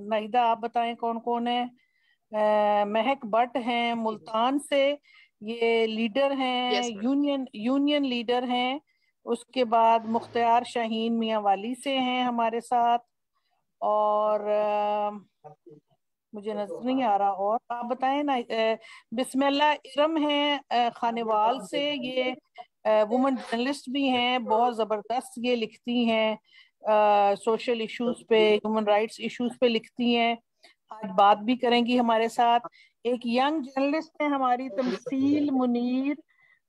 ناہیدہ آپ بتائیں کون کون ہے. مہک بٹ ہیں ملتان سے, یہ لیڈر ہیں, یونین لیڈر ہیں. اس کے بعد مختار شاہین میاں والی سے ہیں ہمارے ساتھ, اور مجھے نظر نہیں آ رہا, اور آپ بتائیں نا. بسم اللہ ارم ہیں خانوال سے, یہ وومن جرنلسٹ بھی ہیں, بہت زبردست یہ لکھتی ہیں, سوشل ایشوز پہ, ہیومن رائٹس ایشوز پہ لکھتی ہیں. آج بات بھی کریں گی ہمارے ساتھ. ایک ینگ جرنلسٹ ہیں ہماری تمثیل منیر,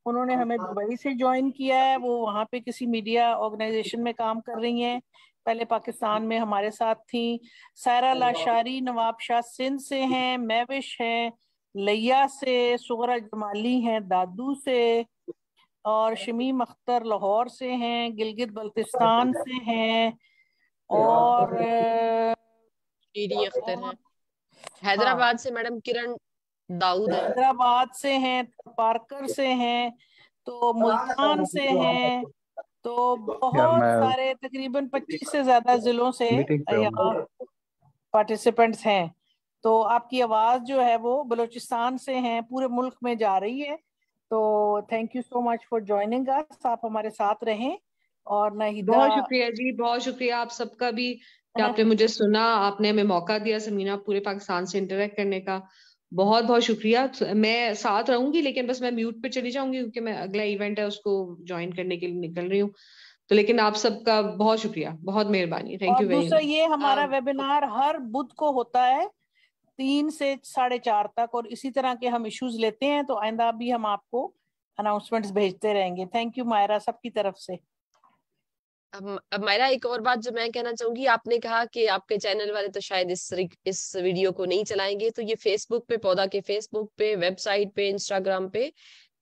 انہوں نے ہمیں دبئی سے جوائن کیا ہے, وہ وہاں پہ کسی میڈیا آرگنائزیشن میں کام کر رہی ہیں, پہلے پاکستان میں ہمارے ساتھ تھیں. سائرہ لاشاری نواب شاہ سندھ سے ہیں, میوش ہیں لیا سے, سغرا جمالی ہیں دادو سے, اور شمیم اختر لاہور سے ہیں, گلگت بلتستان سے ہیں, اور اختر ہیں, حیدرآباد سے میڈم کرن داؤد ہیں, حیدرآباد سے ہیں, پارکر سے ہیں, تو ملتان سے ہیں, تو بہت سارے تقریباً 25 سے زیادہ ضلعوں سے یہاں پارٹیسپینٹس ہیں. تو آپ کی آواز جو ہے وہ بلوچستان سے ہیں, پورے ملک میں جا رہی ہے. تو thank you so much for joining اس, آپ ہمارے ساتھ رہیں. اور ناہیدہ بہت شکریہ جی, بہت شکریہ آپ سب کا بھی کہ آپ نے مجھے سنا, آپ نے ہمیں موقع دیا سمینہ پورے پاکستان سے انٹریکٹ کرنے کا. بہت بہت شکریہ. میں ساتھ رہوں گی لیکن بس میں میوٹ پہ چلی جاؤں گی کیونکہ میں اگلا ایونٹ ہے اس کو جوائن کرنے کے لیے نکل رہی ہوں. تو لیکن آپ سب کا بہت شکریہ, بہت مہربانی. Thank you very much. دوسرا یہ ہمارا ویبینار ہر بدھ کو ہوتا ہے 3 سے 4:30 تک, اور اسی طرح کے ہم ایشوز لیتے ہیں, تو آئندہ بھی ہم آپ کو اناؤنسمنٹس بھیجتے رہیں گے. تھینک یو مائرہ سب کی طرف سے. اب میرا ایک اور بات جو میں کہنا چاہوں گی, آپ نے کہا کہ آپ کے چینل والے تو شاید اس ویڈیو کو نہیں چلائیں گے, تو یہ فیس بک پہ, پودا کے فیس بک پہ, ویب سائٹ پہ, انسٹاگرام پہ,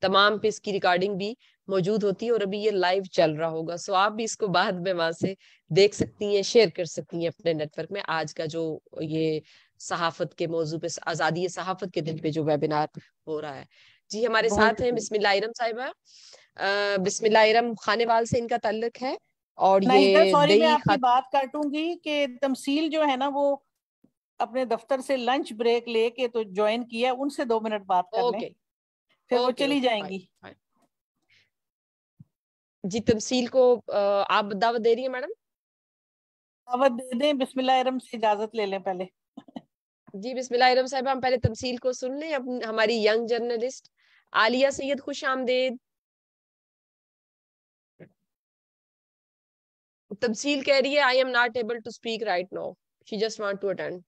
تمام پہ اس کی ریکارڈنگ بھی موجود ہوتی ہے, اور ابھی یہ لائیو چل رہا ہوگا, سو آپ بھی اس کو بعد میں وہاں سے دیکھ سکتی ہیں, شیئر کر سکتی ہیں اپنے نیٹ ورک میں. آج کا جو یہ صحافت کے موضوع پہ, آزادی صحافت کے دن پہ جو ویبینار ہو رہا ہے. جی ہمارے ساتھ ہیں بسم اللہ ارم صاحبہ, بسم اللہ ارم خانوال سے ان کا تعلق ہے, اور ناہیدہ یہ سوری میں آپ کی بات کاٹوں گی کہ تمثیل جو ہے نا وہ اپنے دفتر سے لنچ بریک لے کے تو جوائن کیا, ان سے 2 منٹ بات کر لیں, پھر وہ چلی جائیں گی. جی تمثیل کو آپ دعوت دے رہی ہیں میڈم؟ دعوت دے دیں, بسم اللہ ارم سے اجازت لے لیں پہلے. جی بسم اللہ ارم صاحبہ, ہم پہلے تمثیل کو سن لیں. ہماری ینگ جرنلسٹ عالیہ سید, خوش آمدید. تمثیل کہہ رہی ہے I am not able to speak right now, she just want to attend,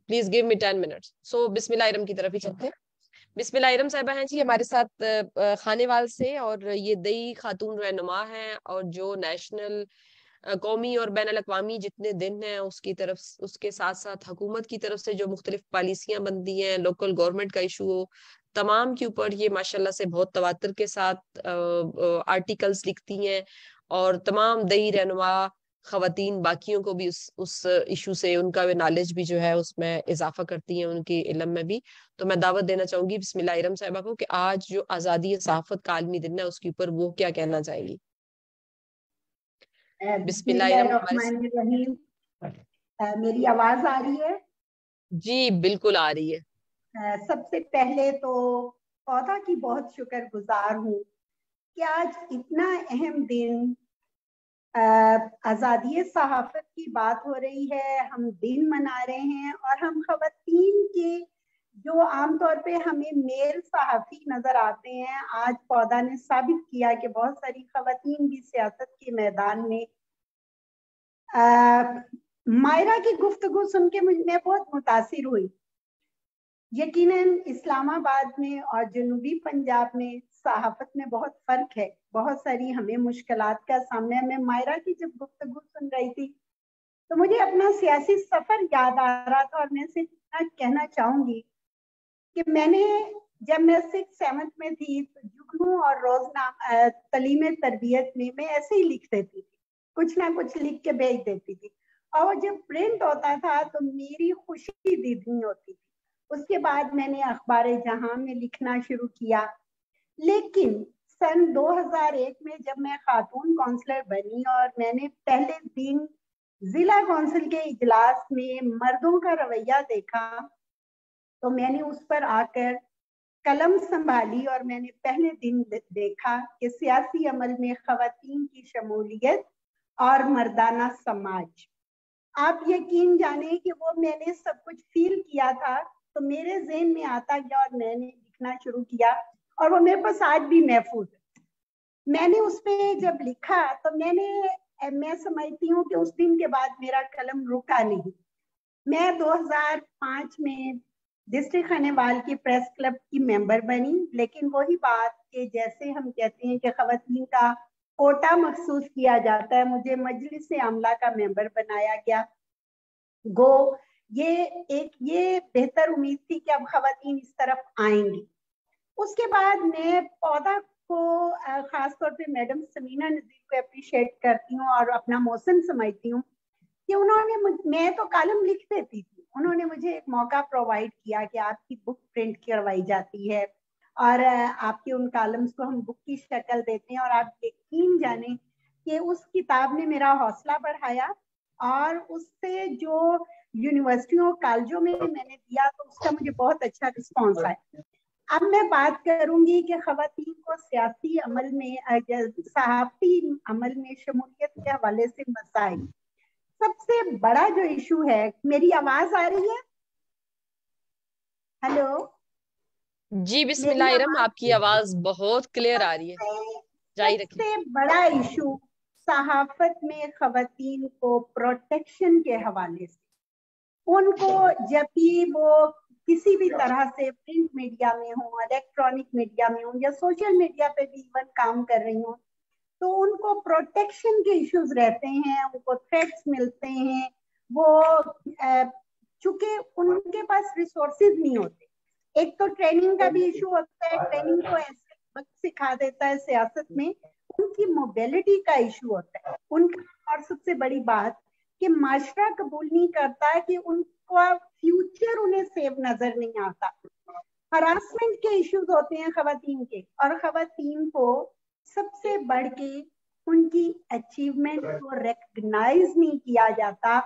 please give me 10 minutes. so بسم اللہ ارم کی طرف ہی چلتے ہیں. بسم اللہ ارم صاحبہ ہیں جی ہمارے ساتھ خانوال سے, اور یہ دئی خاتون رہنما ہیں, اور جو نیشنل قومی اور بین الاقوامی جتنے دن ہیں اس کی طرف، اس کے ساتھ ساتھ حکومت کی طرف سے جو مختلف پالیسیاں بنتی ہیں، لوکل گورنمنٹ کا ایشو ہو، تمام کے اوپر یہ ماشاءاللہ سے بہت تواتر کے ساتھ آرٹیکلز لکھتی ہیں، اور تمام دیہی رہنما خواتین باقیوں کو بھی اس ایشو سے ان کا نالج بھی جو ہے اس میں اضافہ کرتی ہیں، ان کے علم میں بھی. تو میں دعوت دینا چاہوں گی بسم اللہ ارم صاحبہ کو کہ آج جو آزادی صحافت کا عالمی دن ہے اس کے اوپر وہ کیا کہنا چاہیں گی. بسم اللہ الرحمن الرحیم. میری آواز آ رہی ہے؟ جی بالکل آ رہی ہے. سب سے پہلے تو خدا کی بہت شکر گزار ہوں کہ آج اتنا اہم دن آزادی صحافت کی بات ہو رہی ہے، ہم دن منا رہے ہیں، اور ہم خواتین کے جو عام طور پہ ہمیں میل صحافی نظر آتے ہیں، آج پودا نے ثابت کیا کہ بہت ساری خواتین بھی سیاست کے میدان میں. مائرہ کی گفتگو سن کے میں بہت متاثر ہوئی. یقیناً اسلام آباد میں اور جنوبی پنجاب میں صحافت میں بہت فرق ہے، بہت ساری ہمیں مشکلات کا سامنا ہے. میں مائرہ کی جب گفتگو سن رہی تھی تو مجھے اپنا سیاسی سفر یاد آ رہا تھا، اور میں سے کہنا چاہوں گی کہ میں نے جب میں 6th-7th میں تھی تو جگنو اور روزنامہ تعلیم تربیت میں ایسے ہی لکھ دیتی تھی، کچھ نہ کچھ لکھ کے بھیج دیتی تھی، اور جب پرنٹ ہوتا تھا تو میری خوشی دیدنی ہوتی تھی. اس کے بعد میں نے اخبار جہاں میں لکھنا شروع کیا. لیکن سن 2001 میں جب میں خاتون کونسلر بنی اور میں نے پہلے دن ضلع کونسل کے اجلاس میں مردوں کا رویہ دیکھا تو میں نے اس پر آ کر قلم سنبھالی، اور میں نے پہلے دن دیکھا کہ سیاسی عمل میں خواتین کی شمولیت اور مردانہ سماج. آپ یقین جانیں کہ وہ میں نے سب کچھ فیل کیا تھا تو میرے ذہن میں آتا گیا اور میں نے لکھنا شروع کیا، اور وہ میرے پاس آج بھی محفوظ ہے. میں نے اس پہ جب لکھا تو میں سمجھتی ہوں کہ اس دن کے بعد میرا قلم رکا نہیں. میں 2005 میں ڈسٹرکٹ خانیوال کی پریس کلب کی ممبر بنی، لیکن وہی بات کہ جیسے ہم کہتے ہیں کہ خواتین کا کوٹا مخصوص کیا جاتا ہے، مجھے مجلس عاملہ کا ممبر بنایا گیا. یہ بہتر امید تھی کہ اب خواتین اس طرف آئیں گی. اس کے بعد میں پودا کو خاص طور پہ میڈم سمینہ نذیر کو اپریشیٹ کرتی ہوں اور اپنا محسن سمجھتی ہوں کہ انہوں نے میں تو کالم لکھ دیتی تھی، انہوں نے مجھے ایک موقع پرووائڈ کیا کہ آپ کی بک پرنٹ کروائی جاتی ہے اور آپ کے ان کالمز کو ہم بک کی شکل دیتے ہیں. اور آپ یقین جانیں کہ اس کتاب نے میرا حوصلہ بڑھایا، اور اس سے جو یونیورسٹیوں کالجوں میں نے دیا تو اس کا مجھے بہت اچھا رسپانس آیا. اب میں بات کروں گی کہ خواتین کو سیاسی عمل میں، صحافتی عمل میں شمولیت کے حوالے سے مسائل. سب سے بڑا جو ایشو ہے، میری آواز آ رہی ہے؟ ہیلو جی بسم اللہ ارم، آپ کی آواز بہت کلیئر آ رہی ہے، جاری رکھیں. سب سے بڑا ایشو صحافت میں خواتین کو پروٹیکشن کے حوالے سے، ان کو جب بھی وہ کسی بھی طرح سے پرنٹ میڈیا میں ہوں، الیکٹرانک میڈیا میں ہوں، یا سوشل میڈیا پہ بھی ایون کام کر رہی ہوں، تو ان کو پروٹیکشن کے ایشوز رہتے ہیں، ان کو تھریٹس ملتے ہیں. وہ چونکہ ان کے پاس ریسورسز نہیں ہوتے. ایک تو ٹریننگ کا بھی ایشو ہوتا ہے، ٹریننگ کو ایسے وقت سکھا دیتا ہے سیاست میں. ان کی موبیلٹی کا ایشو ہوتا ہے ان کا. اور سب سے بڑی بات کہ معاشرہ قبول نہیں کرتا کہ ان کا فیوچر انہیں سیو نظر نہیں آتا. ہراسمنٹ کے ایشوز ہوتے ہیں خواتین کے، اور خواتین کو سب سے بڑھ کے ان کی اچیومنٹ کو ریکگنائز نہیں کیا جاتا.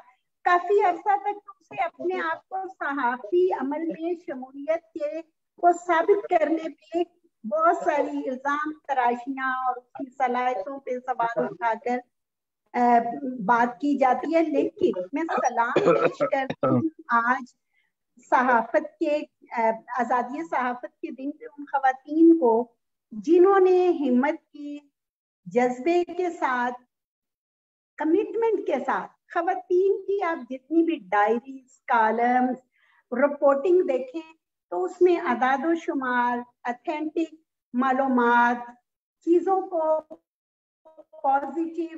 کافی عرصہ تک اسے اپنے آپ کو صحافی عمل میں شمولیت کے کو ثابت کرنے پہ بہت ساری الزام تراشیاں اور اس کی صلاحیتوں پہ سوال اٹھا کر بات کی جاتی ہے. لیکن میں سلام پیش کرتی ہوں آج صحافت کے آزادی صحافت کے دن پہ ان خواتین کو جنہوں نے ہمت کی، جذبے کے ساتھ، کمٹمنٹ کے ساتھ. خواتین کی آپ جتنی بھی ڈائریز، کالمز، رپورٹنگ دیکھیں تو اس میں اعداد و شمار، اتھینٹک معلومات، چیزوں کو پازیٹیو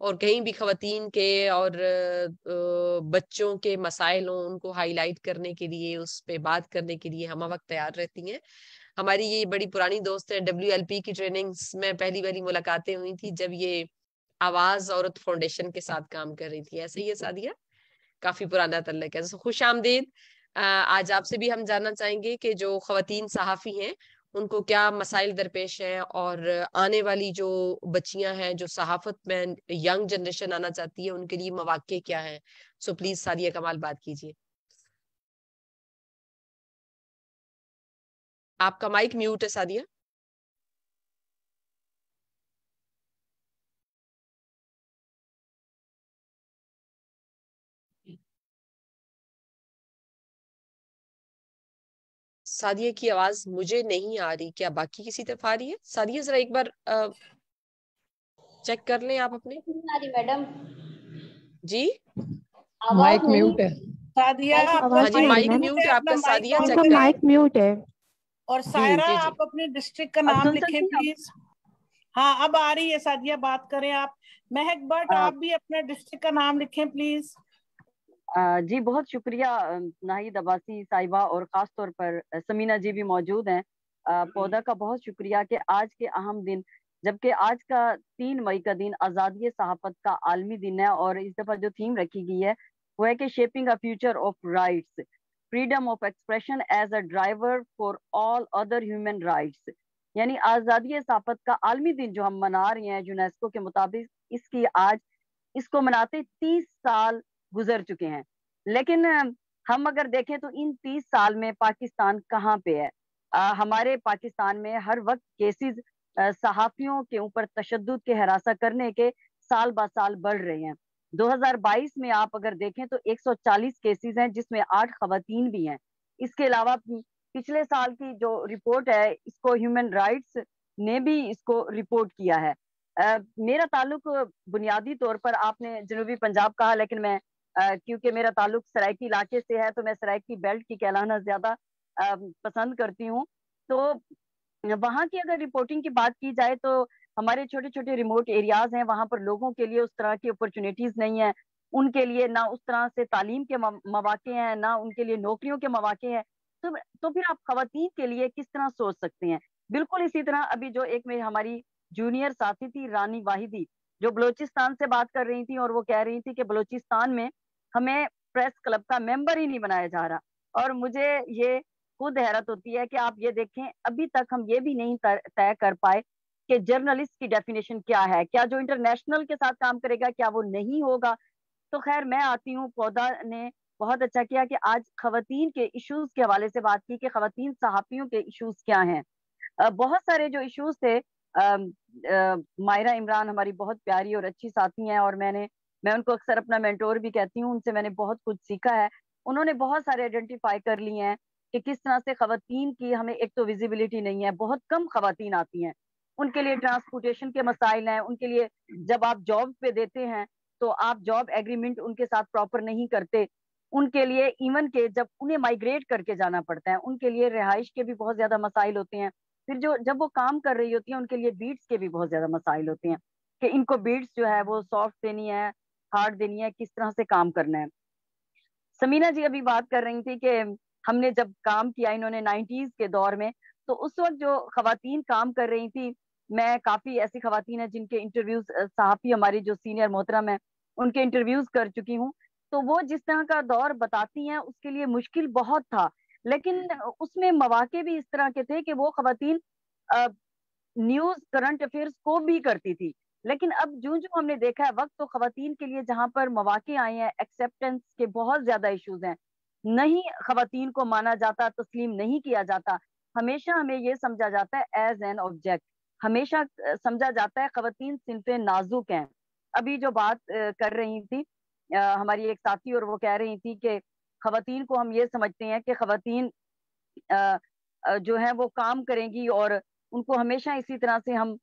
اور کہیں بھی خواتین کے اور بچوں کے مسائل ہوں ان کو ہائی لائٹ کرنے کے لیے، اس پہ بات کرنے کے لیے ہمہ وقت تیار رہتی ہیں. ہماری یہ بڑی پرانی دوست ہے، WLP کی ٹریننگز میں پہلی والی ملاقاتیں ہوئی تھی جب یہ آواز عورت فاؤنڈیشن کے ساتھ کام کر رہی تھی. ایسے ہی ہے سعدیہ، کافی پرانا تعلق ہے. خوش آمدید. آج آپ سے بھی ہم جاننا چاہیں گے کہ جو خواتین صحافی ہیں ان کو کیا مسائل درپیش ہیں، اور آنے والی جو بچیاں ہیں جو صحافت میں ینگ جنریشن آنا چاہتی ہے ان کے لیے مواقع کیا ہیں. سو پلیز سعدیہ کمال بات کیجیے. آپ کا مائک میوٹ ہے سعدیہ. سعدیہ کی آواز مجھے نہیں آ رہی، کیا باقی کسی طرف آ رہی ہے؟ سعدیہ ذرا ایک بار چیک کر لیں آپ اپنے. میڈم جی مائک میوٹ ہے سعدیہ ہاں جی، مائک میوٹ ہے آپ کا. سعدیہ چیک کریں. مائک میوٹ ہے. اور سائرہ جی آپ اپنے ڈسٹرکٹ کا نام لکھیں پلیز. ہاں اب آ رہی ہے سعدیہ، بات کریں آپ. مہک بٹ آپ بھی اپنے ڈسٹرکٹ کا نام لکھیں پلیز. جی بہت شکریہ ناہید عباسی صاحبہ، اور خاص طور پر سمینہ جی بھی موجود ہیں. پودا کا بہت شکریہ کہ آج کے اہم دن، جبکہ آج کا 3 مئی کا دن آزادی صحافت کا عالمی دن ہے، اور اس دفعہ جو تھیم رکھی گئی ہے وہ ہے کہ shipping a future of rights, freedom of expression as a driver for all other human rights. یعنی آزادی صحافت کا عالمی دن جو ہم منا رہے ہیں یونیسکو کے مطابق، اس کو مناتے 30 سال گزر چکے ہیں. لیکن ہم اگر دیکھیں تو ان 30 سال میں پاکستان کہاں پہ ہے؟ ہمارے پاکستان میں ہر وقت کیسز صحافیوں کے اوپر تشدد کے ہراساں کرنے کے سال با سال بڑھ رہے ہیں. 2022 میں آپ اگر دیکھیں تو 140 کیسز ہیں جس میں 8 خواتین بھی ہیں. اس کے علاوہ پچھلے سال کی جو رپورٹ ہے اس کو ہیومن رائٹس نے بھی اس کو رپورٹ کیا ہے. میرا تعلق بنیادی طور پر، آپ نے جنوبی پنجاب کہا، لیکن میں کیونکہ میرا تعلق سرائکی علاقے سے ہے تو میں سرائکی بیلٹ کی کہلانا زیادہ پسند کرتی ہوں. تو وہاں کی اگر رپورٹنگ کی بات کی جائے تو ہمارے چھوٹے چھوٹے ریموٹ ایریاز ہیں، وہاں پر لوگوں کے لیے اس طرح کی اپرچونیٹیز نہیں ہیں. ان کے لیے نہ اس طرح سے تعلیم کے مواقع ہیں، نہ ان کے لیے نوکریوں کے مواقع ہیں. تو پھر آپ خواتین کے لیے کس طرح سوچ سکتے ہیں؟ بالکل اسی طرح ابھی جو ایک میں ہماری جونیئر ساتھی تھی رانی واحدی، جو بلوچستان سے بات کر رہی تھی، اور وہ کہہ رہی تھی کہ بلوچستان میں ہمیں پریس کلب کا ممبر ہی نہیں بنایا جا رہا. اور مجھے یہ خود حیرت ہوتی ہے کہ آپ یہ دیکھیں ابھی تک ہم یہ بھی نہیں طے کر پائے کہ جرنلسٹ کی ڈیفینیشن کیا ہے. کیا جو انٹرنیشنل کے ساتھ کام کرے گا کیا وہ نہیں ہوگا؟ تو خیر میں آتی ہوں. پودا نے بہت اچھا کیا کہ آج خواتین کے ایشوز کے حوالے سے بات کی کہ خواتین صحافیوں کے ایشوز کیا ہیں. بہت سارے جو ایشوز تھے، مائرہ عمران ہماری بہت پیاری اور اچھی ساتھی ہیں، اور میں ان کو اکثر اپنا مینٹور بھی کہتی ہوں. ان سے میں نے بہت کچھ سیکھا ہے. انہوں نے بہت سارے آئیڈینٹیفائی کر لی ہیں کہ کس طرح سے خواتین کی ہمیں ایک تو ویزیبلٹی نہیں ہے، بہت کم خواتین آتی ہیں. ان کے لیے ٹرانسپورٹیشن کے مسائل ہیں. ان کے لیے جب آپ جاب پہ دیتے ہیں تو آپ جاب ایگریمنٹ ان کے ساتھ پراپر نہیں کرتے. ان کے لیے ایون کہ جب انہیں مائگریٹ کر کے جانا پڑتا ہے ان کے لیے رہائش کے بھی بہت زیادہ مسائل ہوتے ہیں. پھر جب وہ کام کر رہی ہوتی ہیں ان کے لیے بیٹس کے بھی بہت زیادہ مسائل ہوتے ہیں کہ ان کو بیٹس جو ہے وہ سافٹ دینی ہے، ہارڈ دینی ہے، کس طرح سے کام کرنا ہے. سمینہ جی ابھی بات کر رہی تھی کہ ہم نے جب کام کیا انہوں نے 90s کے دور میں، تو اس وقت جو خواتین کام کر رہی تھی، میں کافی ایسی خواتین ہیں جن کے انٹرویوز، صحافی ہماری جو سینئر محترم ہیں ان کے انٹرویوز کر چکی ہوں. تو وہ جس طرح کا دور بتاتی ہیں اس کے لیے مشکل بہت تھا، لیکن اس میں مواقع بھی اس طرح کے تھے کہ وہ خواتین نیوز کرنٹ افیئرس کو بھی کرتی تھی. لیکن اب جو ہم نے دیکھا ہے وقت، تو خواتین کے لیے جہاں پر مواقع آئے ہیں ایکسیپٹنس کے بہت زیادہ ایشوز ہیں. نہیں خواتین کو مانا جاتا، تسلیم نہیں کیا جاتا. ہمیشہ ہمیں یہ سمجھا جاتا ہے ایز این آبجیکٹ، ہمیشہ سمجھا جاتا ہے خواتین صنف نازک ہیں. ابھی جو بات کر رہی تھی ہماری ایک ساتھی، اور وہ کہہ رہی تھی کہ خواتین کو ہم یہ سمجھتے ہیں کہ خواتین جو ہے وہ کام کریں گی، اور ان کو ہمیشہ اسی طرح سے ہم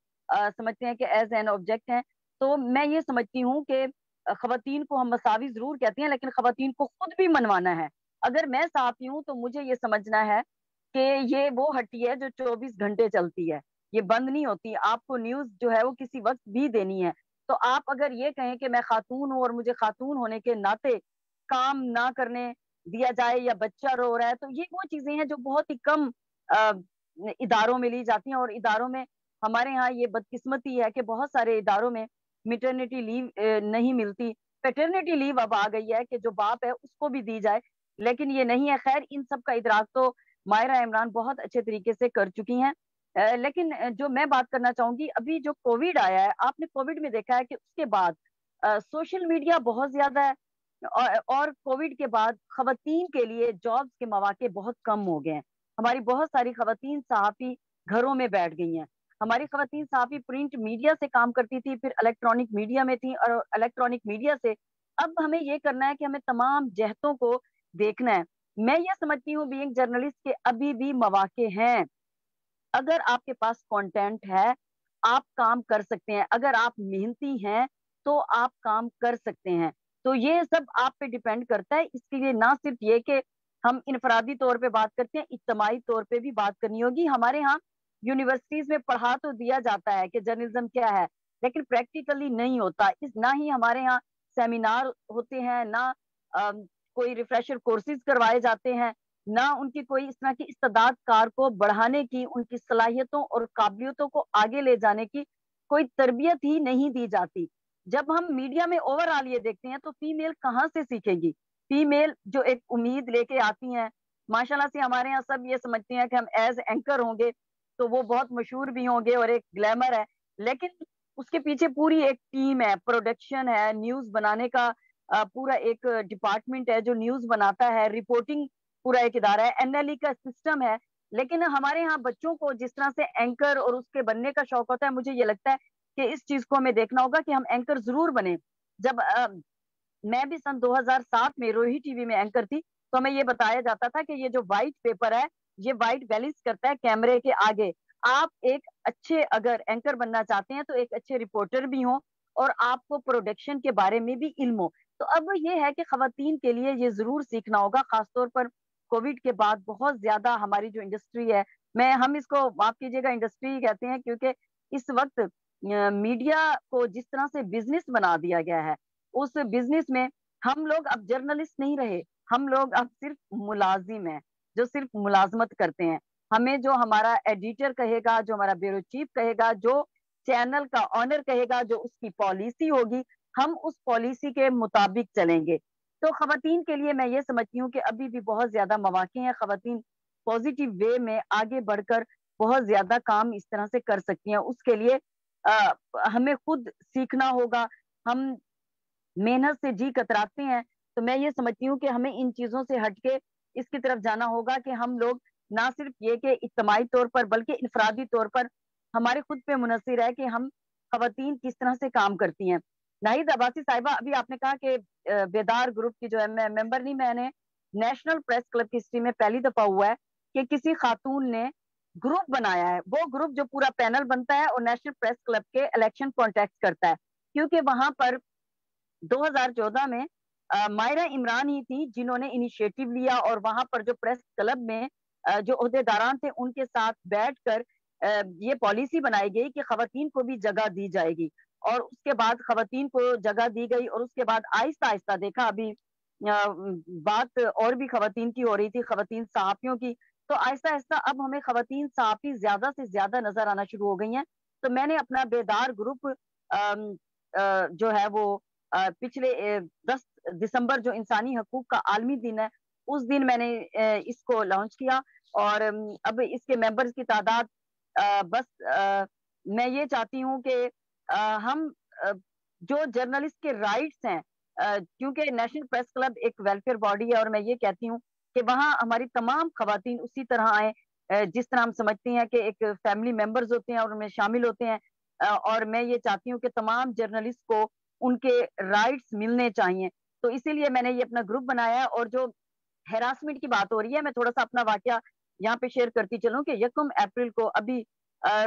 سمجھتے ہیں کہ ایز این آبجیکٹ ہیں. تو میں یہ سمجھتی ہوں کہ خواتین کو ہم مساوی ضرور کہتے ہیں، لیکن خواتین کو خود بھی منوانا ہے. اگر میں صحافی ہوں تو مجھے یہ سمجھنا ہے کہ یہ وہ ہٹی ہے جو 24 گھنٹے چلتی ہے، یہ بند نہیں ہوتی. آپ کو نیوز جو ہے وہ کسی وقت بھی دینی ہے. تو آپ اگر یہ کہیں کہ میں خاتون ہوں اور مجھے خاتون ہونے کے ناطے کام نہ کرنے دیا جائے یا بچہ رو رہا ہے، تو یہ وہ چیزیں ہیں جو بہت ہی کم اداروں میں لی جاتی ہیں. اور اداروں میں ہمارے ہاں یہ بدقسمتی ہے کہ بہت سارے اداروں میں میٹرنیٹی لیو نہیں ملتی. پیٹرنیٹی لیو اب آ گئی ہے کہ جو باپ ہے اس کو بھی دی جائے، لیکن یہ نہیں ہے. خیر ان سب کا ادراک تو ماہرہ عمران بہت اچھے طریقے سے کر چکی ہیں. لیکن جو میں بات کرنا چاہوں گی، ابھی جو کووڈ آیا ہے، آپ نے کووڈ میں دیکھا ہے کہ اس کے بعد سوشل میڈیا بہت زیادہ ہے، اور کووڈ کے بعد خواتین کے لیے جابز کے مواقع بہت کم ہو گئے ہیں. ہماری بہت ساری خواتین صحافی گھروں میں بیٹھ گئی ہیں. ہماری خواتین صحافی پرنٹ میڈیا سے کام کرتی تھی، پھر الیکٹرانک میڈیا میں تھی، اور الیکٹرانک میڈیا سے اب ہمیں یہ کرنا ہے کہ ہمیں تمام جہتوں کو دیکھنا ہے. میں یہ سمجھتی ہوں بینگ جرنلسٹ کے ابھی بھی مواقع ہیں. اگر آپ کے پاس کانٹینٹ ہے آپ کام کر سکتے ہیں، اگر آپ محنتی ہیں تو آپ کام کر سکتے ہیں. تو یہ سب آپ پہ ڈیپینڈ کرتا ہے. اس کے لیے نہ صرف یہ کہ ہم انفرادی طور پہ بات کرتے ہیں، اجتماعی طور پہ بھی بات کرنی ہوگی. ہمارے ہاں یونیورسٹیز میں پڑھا تو دیا جاتا ہے کہ جرنلزم کیا ہے، لیکن پریکٹیکلی نہیں ہوتا. نہ ہی ہمارے ہاں سیمینار ہوتے ہیں، نہ کوئی ریفریشر کورسز کروائے جاتے ہیں، نہ ان کی کوئی اس طرح کی استعداد کار کو بڑھانے کی، ان کی صلاحیتوں اور قابلیتوں کو آگے لے جانے کی کوئی تربیت ہی نہیں دی جاتی. جب ہم میڈیا میں اوور آل یہ دیکھتے ہیں تو فیمیل کہاں سے سیکھے گی؟ فیمیل جو ایک امید لے کے آتی ہیں، ماشاءاللہ سے ہمارے ہاں سب یہ سمجھتے ہیں کہ ہم ایز اینکر ہوں گے تو وہ بہت مشہور بھی ہوں گے اور ایک گلیمر ہے، لیکن اس کے پیچھے پوری ایک ٹیم ہے، پروڈکشن ہے، نیوز بنانے کا پورا ایک ڈپارٹمنٹ ہے جو نیوز بناتا ہے، رپورٹنگ پورا ایک ادارہ ہے، این ایل ای کا سسٹم ہے. لیکن ہمارے ہاں بچوں کو جس طرح سے اینکر اور اس کے بننے کا شوق ہوتا ہے، مجھے یہ لگتا ہے کہ اس چیز کو ہمیں دیکھنا ہوگا کہ ہم اینکر ضرور بنے. جب میں بھی سن 2007 میں روہی ٹی وی میں اینکر تھی تو ہمیں یہ بتایا جاتا تھا کہ یہ جو وائٹ پیپر ہے یہ وائٹ بیلنس کرتا ہے کیمرے کے آگے. آپ ایک اچھے اگر اینکر بننا چاہتے ہیں تو ایک اچھے رپورٹر بھی ہوں اور آپ کو پروڈکشن کے بارے میں بھی علم ہو. تو اب یہ ہے کہ خواتین کے لیے یہ ضرور سیکھنا ہوگا، خاص طور پر کووڈ کے بعد بہت زیادہ ہماری جو انڈسٹری ہے، ہم اس کو معاف کیجیے گا انڈسٹری کہتے ہیں، کیونکہ اس وقت میڈیا کو جس طرح سے بزنس بنا دیا گیا ہے، اس بزنس میں ہم لوگ اب جرنلسٹ نہیں رہے، ہم لوگ اب صرف ملازم ہیں جو صرف ملازمت کرتے ہیں. ہمیں جو ہمارا ایڈیٹر کہے گا، جو ہمارا بیورو چیف کہے گا، جو چینل کا آنر کہے گا، جو اس کی پالیسی ہوگی، ہم اس پالیسی کے مطابق چلیں گے. تو خواتین کے لیے میں یہ سمجھتی ہوں کہ ابھی بھی بہت زیادہ مواقع ہیں. خواتین پازیٹیو وے میں آگے بڑھ کر بہت زیادہ کام اس طرح سے کر سکتی ہیں. اس کے لیے ہمیں خود سیکھنا ہوگا. ہم محنت سے جی کتراتے ہیں، تو میں یہ سمجھتی ہوں کہ ہمیں ان چیزوں سے ہٹ کے اس کی طرف جانا ہوگا کہ ہم لوگ نہ صرف یہ کہ اجتماعی طور پر بلکہ انفرادی طور پر ہمارے خود پہ منحصر ہے کہ ہم خواتین کس طرح سے کام کرتی ہیں. ناہید عباسی صاحبہ، ابھی آپ نے کہا کہ بیدار گروپ کی جو ہے میں ممبر نہیں، میں نے نیشنل پریس کلب کی ہسٹری میں پہلی دفعہ ہوا ہے کہ کسی خاتون نے گروپ بنایا ہے. وہ گروپ جو پورا پینل بنتا ہے اور نیشنل پریس کلب کے الیکشن کانٹیکٹ کرتا ہے، کیونکہ وہاں پر 2014 میں ماہرہ عمران ہی تھی جنہوں نے انیشیٹو لیا، اور وہاں پر جو پریس کلب میں جو عہدیداران تھے ان کے ساتھ بیٹھ کر یہ پالیسی بنائی گئی کہ خواتین کو بھی جگہ دی جائے گی. اور اس کے بعد خواتین کو جگہ دی گئی، اور اس کے بعد آہستہ آہستہ دیکھا ابھی بات اور بھی خواتین کی ہو رہی تھی، خواتین صحافیوں کی، تو آہستہ آہستہ اب ہمیں خواتین صحافی زیادہ سے زیادہ نظر آنا شروع ہو گئی ہیں. تو میں نے اپنا بیدار گروپ جو ہے وہ پچھلے 10 دسمبر جو انسانی حقوق کا عالمی دن ہے اس دن میں نے اس کو لانچ کیا. اور اب اس کے ممبرز کی تعداد بس میں یہ چاہتی ہوں کہ ہم جو جرنلسٹ کے رائٹس ہیں، کیونکہ نیشنل پریس کلب ایک ویلفیئر باڈی ہے، اور میں یہ کہتی ہوں کہ وہاں ہماری تمام خواتین اسی طرح آئیں جس طرح ہم سمجھتے ہیں کہ ایک فیملی ممبرز ہوتے ہیں اور ان میں شامل ہوتے ہیں. اور میں یہ چاہتی ہوں کہ تمام جرنلسٹ کو ان کے رائٹس ملنے چاہیے. تو اسی لیے میں نے یہ اپنا گروپ بنایا ہے. اور جو ہیراسمنٹ کی بات ہو رہی ہے، میں تھوڑا سا اپنا واقعہ یہاں پہ شیئر کرتی چلوں کہ 1 اپریل کو ابھی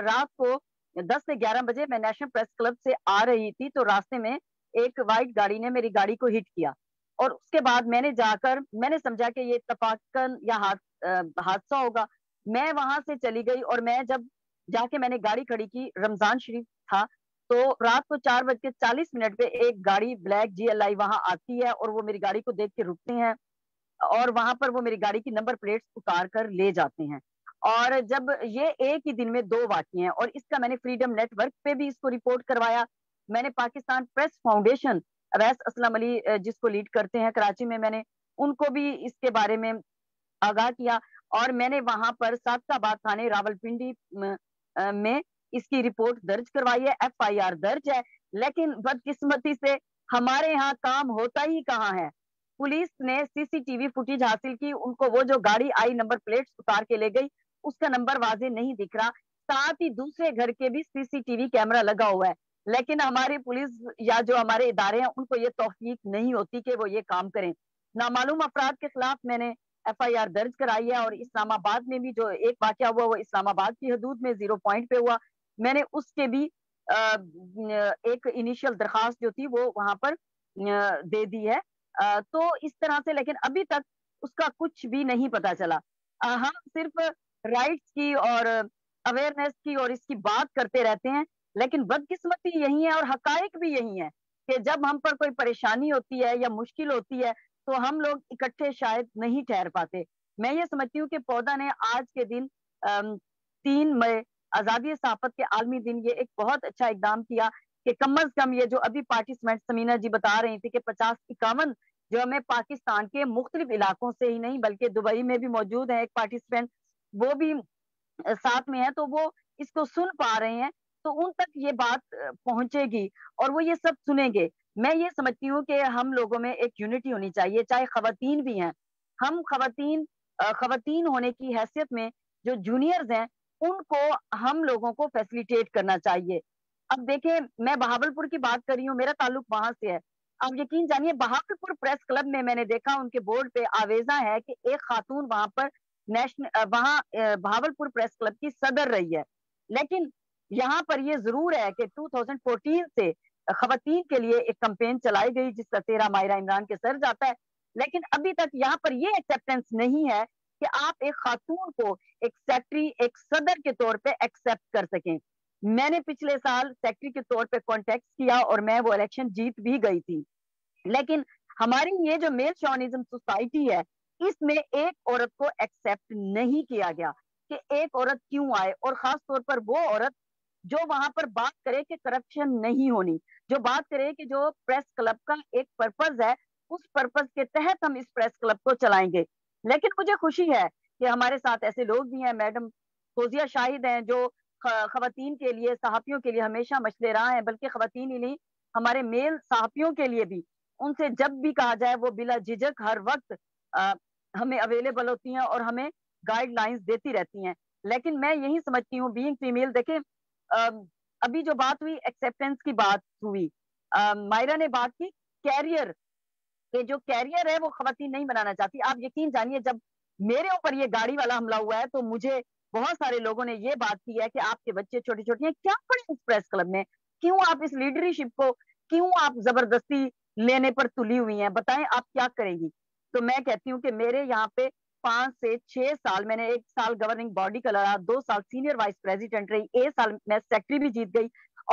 رات کو 10 سے 11 بجے میں نیشنل پریس کلب سے آ رہی تھی، تو راستے میں ایک وائٹ گاڑی نے میری گاڑی کو ہٹ کیا. اور اس کے بعد میں نے جا کر میں نے سمجھا کہ یہ اتفاقاً یا حادثہ ہوگا. میں وہاں سے چلی گئی، اور میں جب جا کے میں نے گاڑی کھڑی کی، رمضان شریف تھا، تو رات کو 4:40 پہ ایک گاڑی بلیک GLI وہاں آتی ہے اور وہ میری گاڑی کو دیکھ کے رکتے ہیں اور وہاں پر وہ میری گاڑی کی نمبر پلیٹس اتار کر لے جاتے ہیں. اور جب یہ ایک ہی دن میں 2 واقعے ہیں اور اس کا میں نے فریڈم نیٹ ورک پہ بھی اس کو رپورٹ کروایا. میں نے پاکستان پریس فاؤنڈیشن اویس اسلم علی جس کو لیڈ کرتے ہیں کراچی میں نے ان کو بھی اس کے بارے میں آگاہ کیا اور میں نے وہاں پر صادق آباد تھانے راولپنڈی میں اس کی رپورٹ درج کروائی ہے, FIR درج ہے. لیکن بدقسمتی سے ہمارے ہاں کام ہوتا ہی کہاں ہے. پولیس نے CCTV فوٹیج حاصل کی, ان کو وہ جو گاڑی آئی نمبر پلیٹس اتار کے لے گئی اس کا نمبر واضح نہیں دکھ رہا, ساتھ ہی دوسرے گھر کے بھی CCTV کیمرہ لگا ہوا ہے. لیکن ہماری پولیس یا جو ہمارے ادارے ہیں ان کو یہ توفیق نہیں ہوتی کہ وہ یہ کام کریں. نامعلوم افراد کے خلاف میں نے FIR درج کرائی ہے اور اسلام آباد میں بھی جو ایک واقعہ ہوا وہ اسلام آباد کی حدود میں 0 پوائنٹ پہ ہوا, میں نے اس کے بھی ایک انیشیل درخواست جو تھی وہ وہاں پر دے دی ہے. تو اس طرح سے لیکن ابھی تک اس کا کچھ بھی نہیں پتا چلا. ہم صرف رائٹس کی اور اویئرنیس کی اور اس کی بات کرتے رہتے ہیں, لیکن بدقسمتی یہی ہے اور حقائق بھی یہی ہے کہ جب ہم پر کوئی پریشانی ہوتی ہے یا مشکل ہوتی ہے تو ہم لوگ اکٹھے شاید نہیں ٹھہر پاتے. میں یہ سمجھتی ہوں کہ پودا نے آج کے دن 3 مئی آزادی صحافت کے عالمی دن یہ ایک بہت اچھا اقدام کیا کہ کم از کم یہ جو ابھی پارٹیسپینٹ سمینہ جی بتا رہی تھی کہ 50-51 جو ہمیں پاکستان کے مختلف علاقوں سے ہی نہیں بلکہ دبئی میں بھی موجود ہیں ایک پارٹیسپینٹ, وہ بھی ساتھ میں ہے, تو وہ اس کو سن پا رہے ہیں تو ان تک یہ بات پہنچے گی اور وہ یہ سب سنیں گے. میں یہ سمجھتی ہوں کہ ہم لوگوں میں ایک یونٹی ہونی چاہیے, چاہے خواتین بھی ہیں. ہم خواتین ہونے کی حیثیت میں جو جونیئرز ہیں ان کو ہم لوگوں کو فیسیلیٹیٹ کرنا چاہیے. اب دیکھیں میں بہاولپور کی بات کر رہی ہوں, میرا تعلق وہاں سے ہے. آپ یقین جانیے بہاولپور پریس کلب میں نے دیکھا ان کے بورڈ پہ آویزہ ہے کہ ایک خاتون وہاں پر وہاں بہاولپور پریس کلب کی صدر رہی ہے. لیکن یہاں پر یہ ضرور ہے کہ 2014 سے خواتین کے لیے ایک کمپین چلائی گئی جس کا 13 ماہرہ عمران کے سر جاتا ہے, لیکن ابھی تک یہاں پر یہ ایکسیپٹنس نہیں ہے کہ آپ ایک خاتون کو ایک سیکٹری ایک صدر کے طور پہ ایکسیپٹ کر سکیں. میں نے پچھلے سال سیکٹری کے طور پہ کانٹیکٹ کیا اور میں وہ الیکشن جیت بھی گئی تھی, لیکن ہماری یہ جو میل شاونزم سوسائٹی ہے اس میں ایک عورت کو ایکسیپٹ نہیں کیا گیا کہ ایک عورت کیوں آئے, اور خاص طور پر وہ عورت جو وہاں پر بات کرے کہ کرپشن نہیں ہونی, جو بات کرے کہ جو پریس کلب کا ایک پرپز ہے اس پرپز کے تحت ہم اس پریس کلب کو چلائیں گے. لیکن مجھے خوشی ہے کہ ہمارے ساتھ ایسے لوگ بھی ہیں, میڈم فوزیہ شاہد ہیں جو خواتین کے لیے صحافیوں کے لیے ہمیشہ مشلے راہ ہیں, بلکہ خواتین ہی نہیں ہمارے میل صحافیوں کے لیے بھی ان سے جب بھی کہا جائے وہ بلا جھجک ہر وقت ہمیں اویلیبل ہوتی ہیں اور ہمیں گائیڈ لائنز دیتی رہتی ہیں. لیکن میں یہی سمجھتی ہوں بینگ فیمیل, دیکھیں ابھی جو بات ہوئی ایکسیپٹنس کی بات ہوئی, مائرہ نے بات کی کیریئر کہ جو کیریئر ہے وہ خواتین نہیں بنانا چاہتی. آپ یقین جانیے جب میرے اوپر یہ گاڑی والا حملہ ہوا ہے تو مجھے بہت سارے لوگوں نے یہ بات کی ہے کہ آپ کے بچے چھوٹی چھوٹی ہیں, کیا پڑھیں اس پریس کلب میں, کیوں آپ اس لیڈرشپ کو کیوں آپ زبردستی لینے پر تلی ہوئی ہیں, بتائیں آپ کیا کریں گی. تو میں کہتی ہوں کہ میرے یہاں پہ 5 سے 6 سال میں نے 1 سال گورننگ باڈی کا لڑا, 2 سال سینئر وائس پریزیڈنٹ رہی, 1 سال میں سیکٹری بھی جیت گئی,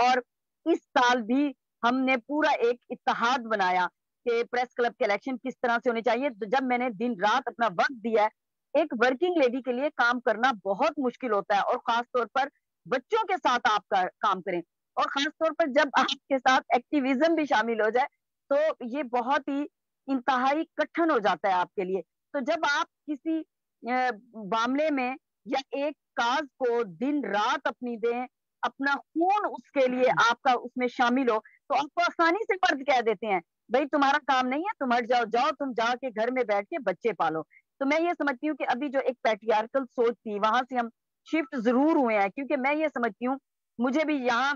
اور اس سال بھی ہم نے پورا ایک اتحاد بنایا کہ پریس کلب کے الیکشن کس طرح سے ہونے چاہیے. تو جب میں نے دن رات اپنا وقت دیا ہے, ایک ورکنگ لیڈی کے لیے کام کرنا بہت مشکل ہوتا ہے, اور خاص طور پر بچوں کے ساتھ آپ کا کام کریں, اور خاص طور پر جب آپ کے ساتھ ایکٹیویزم بھی شامل ہو جائے تو یہ بہت ہی انتہائی کٹھن ہو جاتا ہے آپ کے لیے. تو جب آپ کسی معاملے میں یا ایک کاز کو دن رات اپنی دیں, اپنا خون اس کے لیے آپ کا اس میں شامل ہو, تو آپ کو آسانی سے مرد کہہ دیتے ہیں بھائی تمہارا کام نہیں ہے, تم ہٹ جاؤ تم جا کے گھر میں بیٹھ کے بچے پالو. تو میں یہ سمجھتی ہوں کہ ابھی جو ایک پیٹریارکل سوچ تھی وہاں سے ہم شفٹ ضرور ہوئے ہیں, کیونکہ میں یہ سمجھتی ہوں مجھے بھی یہاں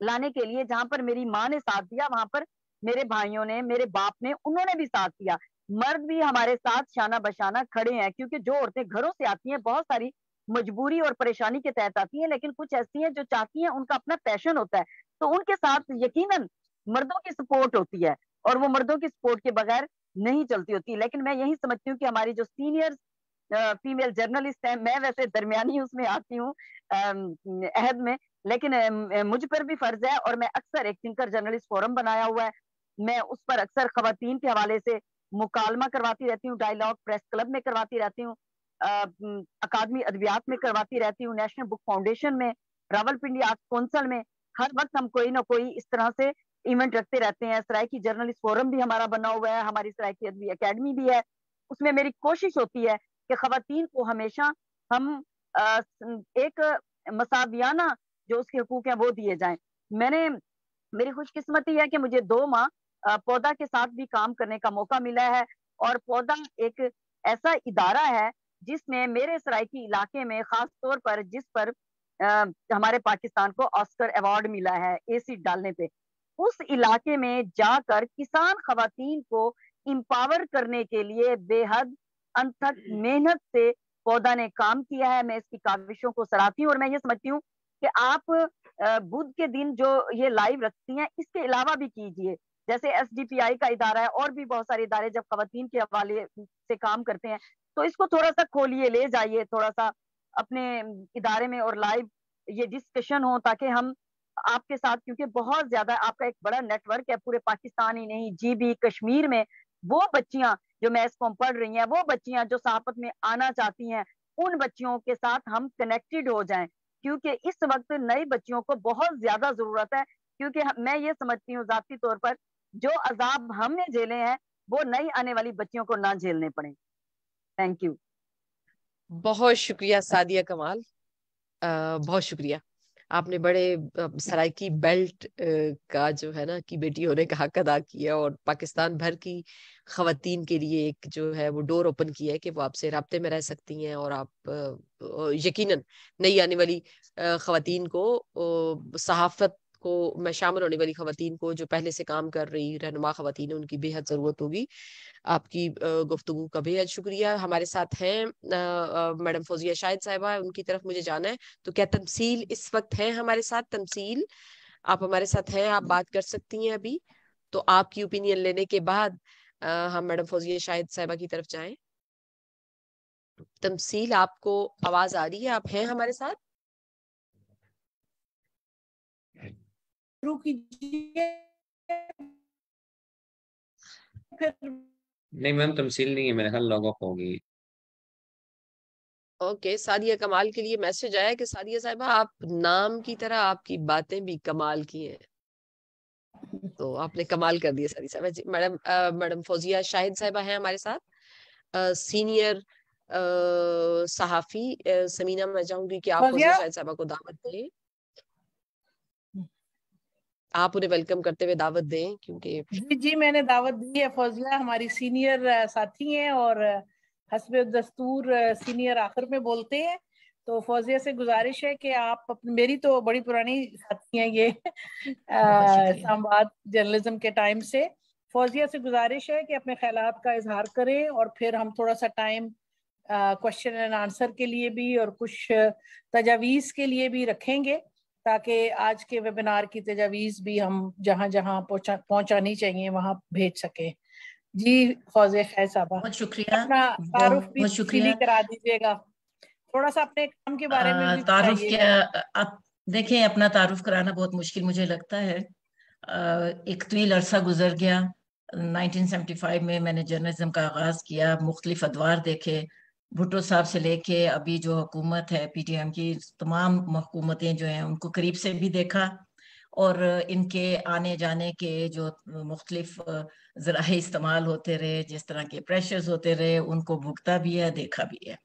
لانے کے لیے جہاں پر میری ماں نے ساتھ دیا وہاں پر میرے بھائیوں نے, میرے باپ نے, انہوں نے بھی ساتھ دیا. مرد بھی ہمارے ساتھ شانہ بشانہ کھڑے ہیں, کیونکہ جو عورتیں گھروں سے آتی ہیں بہت ساری مجبوری اور پریشانی کے تحت آتی ہیں, لیکن کچھ ایسی ہیں جو چاہتی ہیں, ان کا اپنا پیشن ہوتا ہے, تو ان کے ساتھ یقیناً مردوں کی سپورٹ ہوتی ہے, اور وہ مردوں کی سپورٹ کے بغیر نہیں چلتی ہوتی. لیکن میں یہی سمجھتی ہوں کہ ہماری جو سینئر فیمیل جرنلسٹ ہیں, میں ویسے درمیانی اس میں آتی ہوں عہد میں, لیکن مجھ پر بھی فرض ہے، اور میں اکثر ایک تھنکر جرنلسٹ فورم بنایا ہوا ہے، میں اس پر اکثر خواتین کے حوالے سے مکالمہ کرواتی رہتی ہوں، ڈائیلاگ پریس کلب میں کرواتی رہتی ہوں، اکادمی ادبیات میں کرواتی رہتی ہوں، نیشنل بک فاؤنڈیشن میں، راولپنڈی آرٹ کونسل میں، ہر وقت ہم کوئی نہ کوئی اس طرح سے ایونٹ رکھتے رہتے ہیں. سرائکی جرنلسٹ فورم بھی ہمارا بنا ہوا ہے، ہماری سرائکی ادبی اکیڈمی بھی ہے. اس میں میری کوشش ہوتی ہے کہ خواتین کو ہمیشہ ہم ایک مساویانہ جو اس کے حقوق ہیں وہ دیے جائیں. میری خوش قسمتی ہے کہ مجھے 2 ماہ پودا کے ساتھ بھی کام کرنے کا موقع ملا ہے، اور پودا ایک ایسا ادارہ ہے جس نے میرے سرائکی علاقے میں خاص طور پر جس پر ہمارے پاکستان کو آسکر ایوارڈ ملا ہے ایسڈ ڈالنے پہ، اس علاقے میں جا کر کسان خواتین کو امپاور کرنے کے لیے بے حد انتھک محنت سے پودا نے کام کیا ہے. میں اس کی کاوشوں کو سراہتی ہوں، اور میں یہ سمجھتی ہوں کہ آپ بدھ کے دن جو یہ لائیو رکھتی ہیں اس کے علاوہ بھی کیجئے. جیسے ایس ڈی پی آئی کا ادارہ ہے، اور بھی بہت سارے ادارے جب خواتین کے حوالے سے کام کرتے ہیں تو اس کو تھوڑا سا کھولیے، لے جائیے تھوڑا سا اپنے ادارے میں، اور لائیو یہ ڈسکشن ہو، تاکہ ہم آپ کے ساتھ، کیونکہ بہت زیادہ آپ کا ایک بڑا نیٹ ورک ہے پورے پاکستان ہی نہیں، جی بھی کشمیر میں، وہ بچیاں جو میس کام پڑھ رہی ہیں، وہ بچیاں جو صحافت میں آنا چاہتی ہیں، ان بچیوں کے ساتھ ہم کنیکٹڈ ہو جائیں، کیونکہ اس وقت نئی بچیوں کو بہت زیادہ ضرورت ہے. کیونکہ میں یہ سمجھتی ہوں ذاتی طور پر جو عذاب ہم نے جھیلے ہیں وہ نئی آنے والی بچیوں کو نہ جھیلنے پڑیں. Thank you. بہت شکریہ سعدیہ کمال، بہت شکریہ. آپ نے بڑے سرائکی بیلٹ کا جو ہے نا کی بیٹی ہونے کا حق ادا کیا، اور پاکستان بھر کی خواتین کے لیے ایک جو ہے وہ ڈور اوپن کیا ہے کہ وہ آپ سے رابطے میں رہ سکتی ہیں، اور آپ یقیناً نئی آنے والی خواتین کو، صحافت کو میں شامل ہونے والی خواتین کو جو پہلے سے کام کر رہی رہنما خواتین ہیں، ان کی بے حد ضرورت ہوگی. آپ کی گفتگو کا بے حد شکریہ. ہمارے ساتھ ہیں میڈم فوزیہ شاہد صاحبہ، ان کی طرف مجھے جانا ہے. تو کیا تمثیل اس وقت ہے ہمارے ساتھ؟ تمثیل آپ ہمارے ساتھ ہیں، آپ بات کر سکتی ہیں ابھی. تو آپ کی اوپینین لینے کے بعد ہم میڈم فوزیہ شاہد صاحبہ کی طرف جائیں. تمثیل آپ کو آواز آ رہی ہے؟ آپ ہیں ہمارے ساتھ؟ شروع کیجیے. نہیں میم تمثیل نہیں ہے، میرے خیال لاگ آف ہوگی. اوکے، سعدیہ کمال کے لیے میسج آیا کہ سعدیہ صاحبہ آپ نام کی طرح آپ کی باتیں بھی کمال کی ہیں. تو آپ نے کمال کر دیا سعدیہ صاحبہ. جی میڈم فوزیہ شاہد صاحبہ ہیں ہمارے ساتھ، سینئر صحافی. سمینہ میں چاہوں گی کہ آپ فوزیہ شاہد صاحبہ کو دعوت دیں، آپ انہیں ویلکم کرتے ہوئے دعوت دیں، کیونکہ جی میں نے دعوت دی ہے. فوزیہ ہماری سینئر ساتھی ہیں، اور حسب دستور سینئر آخر میں بولتے ہیں. تو فوزیہ سے گزارش ہے کہ آپ میری تو بڑی پرانی ساتھی ہیں یہ اسلام آباد جرنلزم کے ٹائم سے. فوزیہ سے گزارش ہے کہ اپنے خیالات کا اظہار کریں، اور پھر ہم تھوڑا سا ٹائم کوشچن اینڈ آنسر کے لیے بھی اور کچھ تجاویز کے لیے بھی رکھیں گے، تاکہ آج کے ویبینار کی تجاویز بھی ہم جہاں جہاں پہنچانی چاہیے وہاں بھیج سکیں. جی فوزیہ خیر صاحبہ، بہت شکریہ. اپنا تعارف بھی بہت شکریہ. تفصیلی کرا دیجیے گا، تھوڑا سا اپنے کام کے بارے میں بھی تعارف بتائیے کیا گا. آپ دیکھیں، اپنا تعارف کرانا بہت مشکل مجھے لگتا ہے. ایک طویل عرصہ گزر گیا. 1975 میں نے جرنلزم کا آغاز کیا، مختلف ادوار دیکھے، بھٹو صاحب سے لے کے ابھی جو حکومت ہے پی ٹی ایم کی، تمام حکومتیں جو ہیں ان کو قریب سے بھی دیکھا، اور ان کے آنے جانے کے جو مختلف ذرائع استعمال ہوتے رہے، جس طرح کے پریشرز ہوتے رہے، ان کو بھگتا بھی ہے، دیکھا بھی ہے.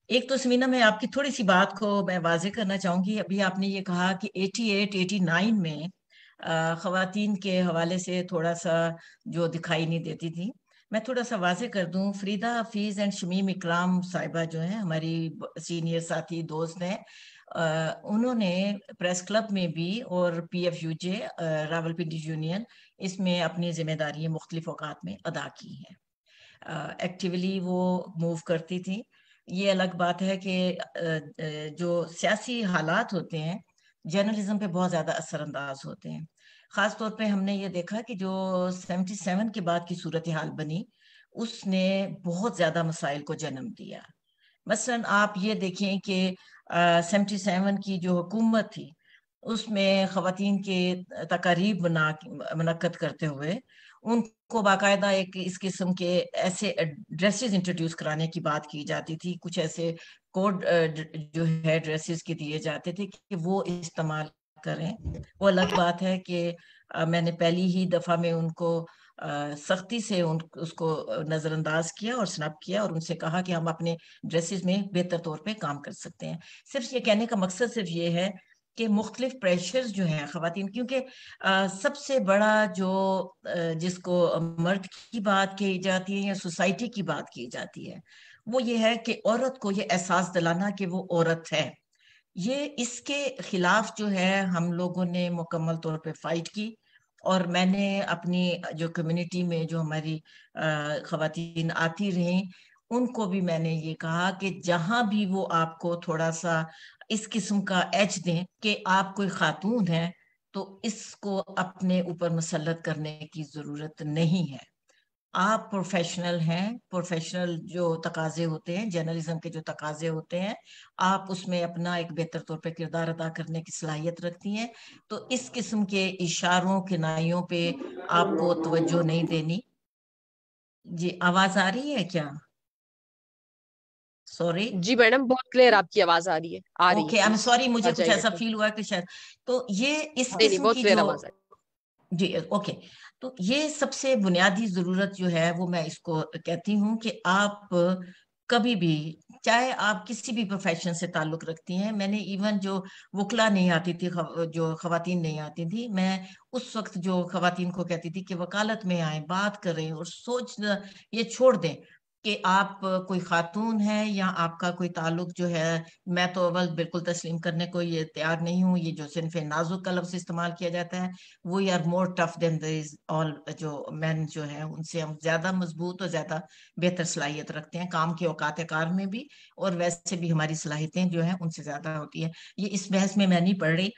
ایک تو سمینہ میں آپ کی تھوڑی سی بات کو میں واضح کرنا چاہوں گی. ابھی آپ نے یہ کہا کہ 88-89 میں خواتین کے حوالے سے تھوڑا سا جو دکھائی نہیں دیتی تھی. میں تھوڑا سا واضح کر دوں، فریدہ حفیظ اینڈ شمیم اکرام صاحبہ جو ہیں ہماری سینئر ساتھی دوست ہیں، انہوں نے پریس کلب میں بھی اور P F U J Rawalpindi union اس میں اپنی ذمہ داریاں مختلف اوقات میں ادا کی ہیں. ایکٹیولی وہ موو کرتی تھی. یہ الگ بات ہے کہ جو سیاسی حالات ہوتے ہیں جرنلزم پہ بہت زیادہ اثر انداز ہوتے ہیں. خاص طور پہ ہم نے یہ دیکھا کہ جو 77 کے بعد کی صورتحال بنی، اس نے بہت زیادہ مسائل کو جنم دیا. مثلا آپ یہ دیکھیں کہ 77 کی جو حکومت تھی اس میں خواتین کے تقاریب منعقد کرتے ہوئے ان کو باقاعدہ ایک اس قسم کے ایسے ڈریسز انٹروڈیوس کرانے کی بات کی جاتی تھی، کچھ ایسے کوڈ جو ہے ڈریسز کے دیے جاتے تھے کہ وہ استعمال کریں. وہ الگ بات ہے کہ میں نے پہلی ہی دفعہ میں ان کو سختی سے اس کو نظر انداز کیا اور سنپ کیا اور ان سے کہا کہ ہم اپنے ڈریسز میں بہتر طور پہ کام کر سکتے ہیں. صرف یہ کہنے کا مقصد صرف یہ ہے کہ مختلف پریشرز جو ہیں خواتین، کیونکہ سب سے بڑا جو جس کو مرد کی بات کی جاتی ہے یا سوسائٹی کی بات کی جاتی ہے وہ یہ ہے کہ عورت کو یہ احساس دلانا کہ وہ عورت ہے. یہ اس کے خلاف جو ہے ہم لوگوں نے مکمل طور پہ فائٹ کی، اور میں نے اپنی جو کمیونٹی میں جو ہماری خواتین آتی رہیں ان کو بھی میں نے یہ کہا کہ جہاں بھی وہ آپ کو تھوڑا سا اس قسم کا ایج دیں کہ آپ کوئی خاتون ہیں تو اس کو اپنے اوپر مسلط کرنے کی ضرورت نہیں ہے. آپ پروفیشنل ہیں، پروفیشنل جو تقاضے ہوتے ہیں، جرنلزم کے جو تقاضے ہوتے ہیں، آپ اس میں اپنا ایک بہتر طور پہ کردار ادا کرنے کی صلاحیت رکھتی ہیں. تو اس قسم کے اشاروں کنائیوں پہ آپ کو توجہ نہیں دینی. جی آواز آ رہی ہے کیا؟ سوری. جی میڈم بہت کلیئر آپ کی آواز آ رہی ہے. اوکے آئی ایم سوری، مجھے کچھ ایسا فیل ہوا کہ شاید تو یہ اس قسم کی جو جی اوکے. تو یہ سب سے بنیادی ضرورت جو ہے وہ میں اس کو کہتی ہوں کہ آپ کبھی بھی چاہے آپ کسی بھی پروفیشن سے تعلق رکھتی ہیں، میں نے ایون جو وکلا نہیں آتی تھی، جو خواتین نہیں آتی تھی، میں اس وقت جو خواتین کو کہتی تھی کہ وکالت میں آئیں، بات کریں اور سوچنا یہ چھوڑ دیں کہ آپ کوئی خاتون ہے یا آپ کا کوئی تعلق جو ہے. میں تو اول بالکل تسلیم کرنے کو یہ تیار نہیں ہوں. یہ جو صنف نازک کا لفظ استعمال کیا جاتا ہے we are more tough than these all, جو مین جو ہیں ان سے ہم زیادہ مضبوط اور زیادہ بہتر صلاحیت رکھتے ہیں کام کے اوقات کار میں بھی، اور ویسے بھی ہماری صلاحیتیں جو ہیں ان سے زیادہ ہوتی ہیں. یہ اس بحث میں نہیں پڑھ رہی،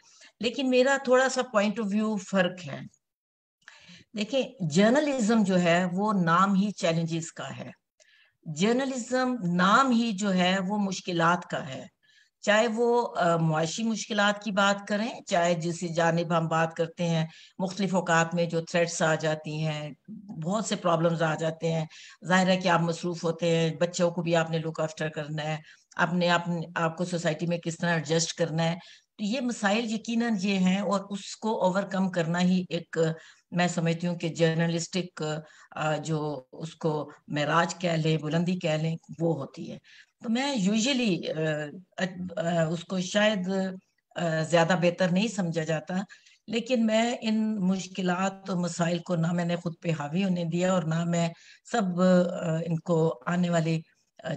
لیکن میرا تھوڑا سا پوائنٹ آف ویو فرق ہے. دیکھیں جرنلزم جو ہے وہ نام ہی چیلنجز کا ہے. جرنلزم نام ہی جو ہے وہ مشکلات کا ہے، چاہے وہ معاشی مشکلات کی بات کریں، چاہے جس جانب ہم بات کرتے ہیں مختلف اوقات میں جو تھریٹس آ جاتی ہیں، بہت سے پرابلمز آ جاتے ہیں. ظاہر ہے کہ آپ مصروف ہوتے ہیں، بچوں کو بھی آپ نے لک آفٹر کرنا ہے، آپ کو سوسائٹی میں کس طرح ایڈجسٹ کرنا ہے. تو یہ مسائل یقیناً یہ ہیں، اور اس کو اوور کم کرنا ہی ایک میں سمجھتی ہوں کہ جرنلسٹک جو اس کو معراج کہہ لیں، بلندی کہہ لیں، وہ ہوتی ہے. تو میں یوزلی اس کو شاید زیادہ بہتر نہیں سمجھا جاتا، لیکن میں ان مشکلات و مسائل کو نہ میں نے خود پہ حاوی ہونے دیا، اور نہ میں سب ان کو آنے والی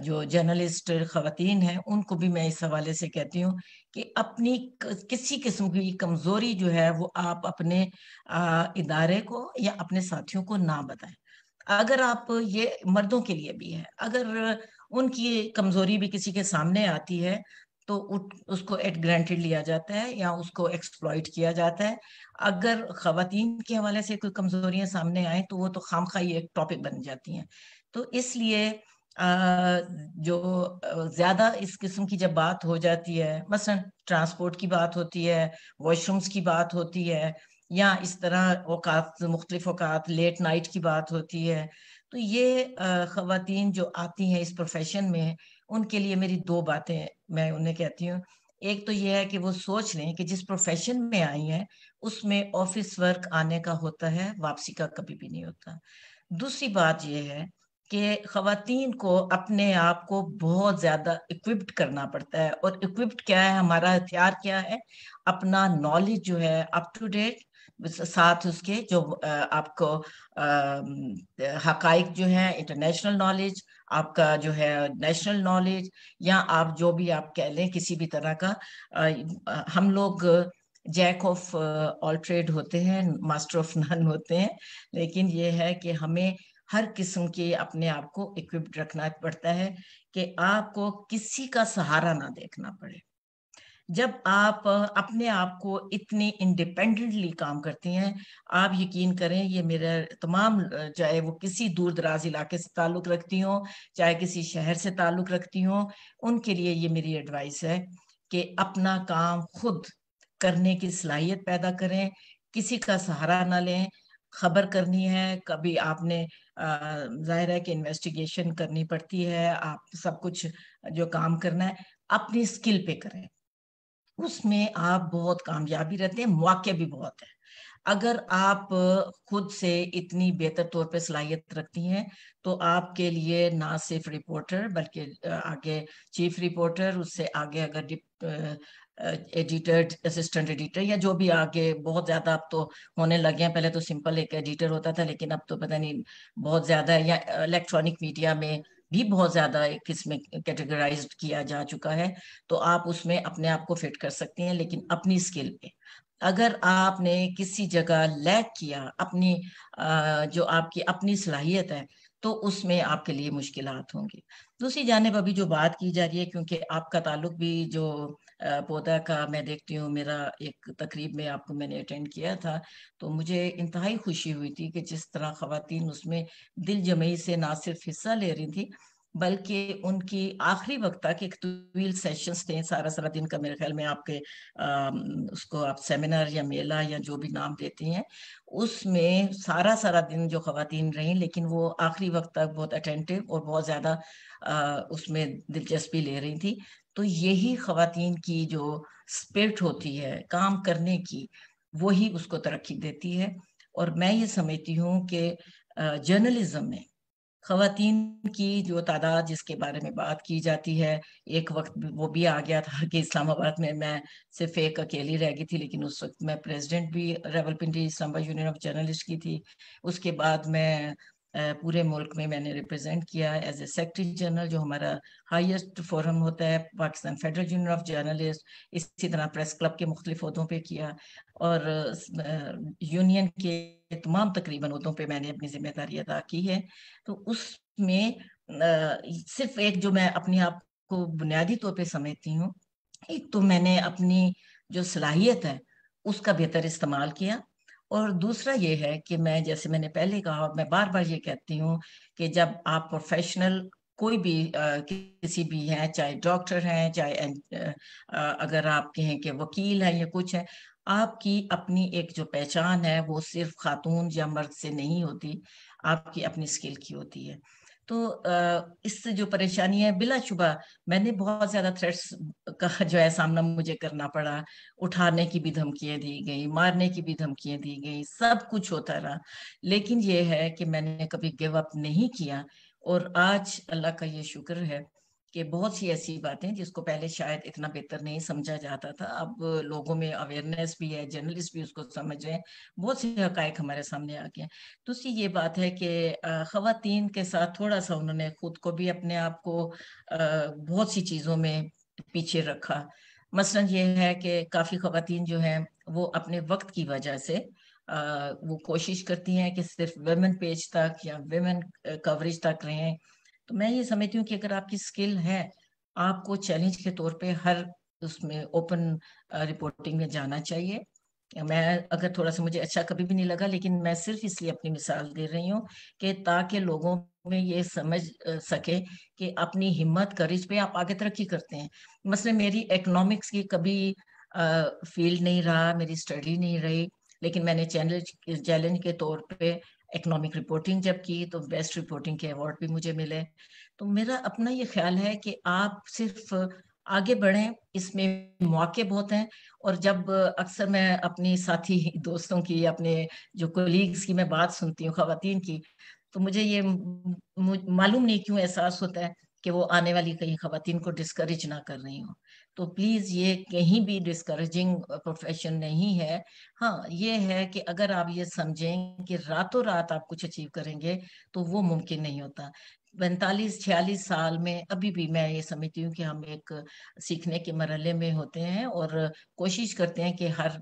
جو جرنلسٹ خواتین ہیں ان کو بھی میں اس حوالے سے کہتی ہوں کہ اپنی کسی قسم کی کمزوری جو ہے وہ آپ اپنے ادارے کو یا اپنے ساتھیوں کو نہ بتائیں. اگر آپ یہ مردوں کے لیے بھی ہے، اگر ان کی کمزوری بھی کسی کے سامنے آتی ہے تو اس کو ایٹ گرانٹیڈ لیا جاتا ہے یا اس کو ایکسپلائٹ کیا جاتا ہے. اگر خواتین کے حوالے سے کوئی کمزوریاں سامنے آئیں تو وہ تو خامخواہ ایک ٹاپک بن جاتی ہیں. تو اس لیے جو زیادہ اس قسم کی جب بات ہو جاتی ہے، مثلا ٹرانسپورٹ کی بات ہوتی ہے، واش رومز کی بات ہوتی ہے، یا اس طرح اوقات مختلف اوقات لیٹ نائٹ کی بات ہوتی ہے، تو یہ خواتین جو آتی ہیں اس پروفیشن میں ان کے لیے میری دو باتیں میں انہیں کہتی ہوں. ایک تو یہ ہے کہ وہ سوچ لیں کہ جس پروفیشن میں آئی ہیں اس میں آفس ورک آنے کا ہوتا ہے، واپسی کا کبھی بھی نہیں ہوتا. دوسری بات یہ ہے کہ خواتین کو اپنے آپ کو بہت زیادہ اکوپڈ کرنا پڑتا ہے، اور اکوپڈ کیا ہے، ہمارا ہتھیار کیا ہے، اپنا نالج جو ہے اپ ٹو ڈیٹ، ساتھ اس کے جو آپ کو حقائق جو ہیں انٹرنیشنل نالج، آپ کا جو ہے نیشنل نالج، یا آپ جو بھی آپ کہہ لیں کسی بھی طرح کا. ہم لوگ جیک آف آل ٹریڈ ہوتے ہیں، ماسٹر آف نن ہوتے ہیں، لیکن یہ ہے کہ ہمیں ہر قسم کے اپنے آپ کو اکوپڈ رکھنا پڑتا ہے کہ آپ کو کسی کا سہارا نہ دیکھنا پڑے. جب آپ اپنے آپ کو اتنی انڈیپینڈنٹلی کام کرتی ہیں، آپ یقین کریں، یہ میرا تمام چاہے وہ کسی دور دراز علاقے سے تعلق رکھتی ہوں، چاہے کسی شہر سے تعلق رکھتی ہوں، ان کے لیے یہ میری ایڈوائس ہے کہ اپنا کام خود کرنے کی صلاحیت پیدا کریں, کسی کا سہارا نہ لیں. خبر کرنی ہے, کبھی آپ نے ظاہر ہے کہ انویسٹیگیشن کرنی پڑتی ہے, آپ سب کچھ جو کام کرنا ہے اپنی اسکل پہ کریں, اس میں آپ بہت کامیابی رہتے ہیں, مواقع بھی بہت ہے. اگر آپ خود سے اتنی بہتر طور پہ صلاحیت رکھتی ہیں تو آپ کے لیے نہ صرف رپورٹر بلکہ آگے چیف رپورٹر, اس سے آگے اگر ایڈیٹر, اسسٹنٹ ایڈیٹر یا جو بھی آگے بہت زیادہ اب تو ہونے لگے ہیں, پہلے تو سمپل ایک ایڈیٹر ہوتا تھا لیکن اب تو پتہ نہیں بہت زیادہ ہے, یا الیکٹرانک میڈیا میں بھی بہت زیادہ ایک اس میں کیٹیگرائزڈ کیا جا چکا ہے, تو آپ اس میں اپنے آپ کو فٹ کر سکتی ہیں. لیکن اپنی اسکل پہ اگر آپ نے کسی جگہ لیک کیا اپنی جو آپ کی اپنی صلاحیت ہے تو اس میں آپ کے لیے مشکلات ہوں گی. دوسری جانب ابھی جو بات کی جا رہی ہے, کیونکہ آپ کا تعلق بھی جو پودا کا میں دیکھتی ہوں, میرا ایک تقریب میں آپ کو میں نے اٹینڈ کیا تھا, تو مجھے انتہائی خوشی ہوئی تھی کہ جس طرح خواتین اس میں دل جمعی سے نہ صرف حصہ لے رہی تھی بلکہ ان کی آخری وقت تک ایک طویل سیشنز تھے, سارا دن کا میرے خیال میں آپ کے اس کو آپ سیمینر یا میلہ یا جو بھی نام دیتے ہیں, اس میں سارا دن جو خواتین رہیں لیکن وہ آخری وقت تک بہت اٹینٹیو اور بہت زیادہ اس میں دلچسپی لے رہی تھی. تو یہی خواتین کی جو اسپرٹ ہوتی ہے کام کرنے کی, وہی اس کو ترقی دیتی ہے. اور میں یہ سمجھتی ہوں کہ جرنلزم میں خواتین کی جو تعداد جس کے بارے میں بات کی جاتی ہے, ایک وقت وہ بھی آ گیا تھا کہ اسلام آباد میں صرف ایک اکیلی رہ گئی تھی, لیکن اس وقت میں پریزیڈنٹ بھی راولپنڈی اسلام آباد یونین آف جرنلسٹ کی تھی. اس کے بعد میں پورے ملک میں نے ریپرزینٹ کیا ایز اے سیکرٹری جنرل, جو ہمارا ہائیسٹ فورم ہوتا ہے Pakistan federal union of journalist. اسی طرح پریس کلب کے مختلف عہدوں پہ کیا, اور یونین کے تمام تقریباً عہدوں پہ میں نے اپنی ذمہ داری ادا کی ہے. تو اس میں صرف ایک جو میں اپنے آپ کو بنیادی طور پہ سمجھتی ہوں, ایک تو میں نے اپنی جو صلاحیت ہے اس کا بہتر استعمال کیا, اور دوسرا یہ ہے کہ میں جیسے میں نے پہلے کہا, میں بار بار یہ کہتی ہوں کہ جب آپ پروفیشنل کوئی بھی کسی بھی ہیں, چاہے ڈاکٹر ہیں, چاہے اگر آپ کہیں کہ وکیل ہیں یا کچھ ہے, آپ کی اپنی ایک جو پہچان ہے وہ صرف خاتون یا مرد سے نہیں ہوتی, آپ کی اپنی اسکل کی ہوتی ہے. تو اس سے جو پریشانی ہے, بلا شبہ میں نے بہت زیادہ تھریٹس کا جو ہے سامنا مجھے کرنا پڑا, اٹھانے کی بھی دھمکیاں دی گئی, مارنے کی بھی دھمکیاں دی گئی, سب کچھ ہوتا رہا, لیکن یہ ہے کہ میں نے کبھی گیو اپ نہیں کیا. اور آج اللہ کا یہ شکر ہے کہ بہت سی ایسی باتیں جس کو پہلے شاید اتنا بہتر نہیں سمجھا جاتا تھا, اب لوگوں میں اویئرنیس بھی ہے, جرنلسٹ بھی اس کو سمجھ رہے ہیں, بہت سے حقائق ہمارے سامنے آ گئے ہیں. دوسری یہ بات ہے کہ خواتین کے ساتھ تھوڑا سا انہوں نے خود کو بھی اپنے آپ کو بہت سی چیزوں میں پیچھے رکھا. مثلا یہ ہے کہ کافی خواتین جو ہیں وہ اپنے وقت کی وجہ سے وہ کوشش کرتی ہیں کہ صرف ویمن پیج تک یا ویمن کوریج تک رہیں. تو میں یہ سمجھتی ہوں کہ اگر آپ کی اسکل ہے, آپ کو چیلنج کے طور پہ ہر اس میں اوپن رپورٹنگ میں جانا چاہیے. میں اگر تھوڑا سا مجھے اچھا کبھی بھی نہیں لگا, لیکن میں صرف اس لیے اپنی مثال دے رہی ہوں کہ تاکہ لوگوں میں یہ سمجھ سکے کہ اپنی ہمت کریج پہ آپ آگے ترقی کرتے ہیں. مثلا میری اکنامکس کی کبھی فیلڈ نہیں رہا, میری اسٹڈی نہیں رہی, لیکن میں نے چیلنج کے طور پہ اکنامک رپورٹنگ جب کی تو بیسٹ رپورٹنگ کے ایوارڈ بھی مجھے ملے. تو میرا اپنا یہ خیال ہے کہ آپ صرف آگے بڑھیں, اس میں مواقع بہت ہیں. اور جب اکثر میں اپنی ساتھی دوستوں کی, اپنے جو کولیگز کی میں بات سنتی ہوں خواتین کی, تو مجھے یہ معلوم نہیں کیوں احساس ہوتا ہے کہ وہ آنے والی کئی خواتین کو ڈسکریج نہ کر رہی ہوں. تو پلیز یہ کہیں بھی ڈسکریجنگ پروفیشن نہیں ہے. ہاں یہ ہے کہ اگر آپ یہ سمجھیں کہ راتوں رات آپ کچھ اچیو کریں گے تو وہ ممکن نہیں ہوتا. 45-46 سال میں ابھی بھی میں یہ سمجھتی ہوں کہ ہم ایک سیکھنے کے مرحلے میں ہوتے ہیں اور کوشش کرتے ہیں کہ ہر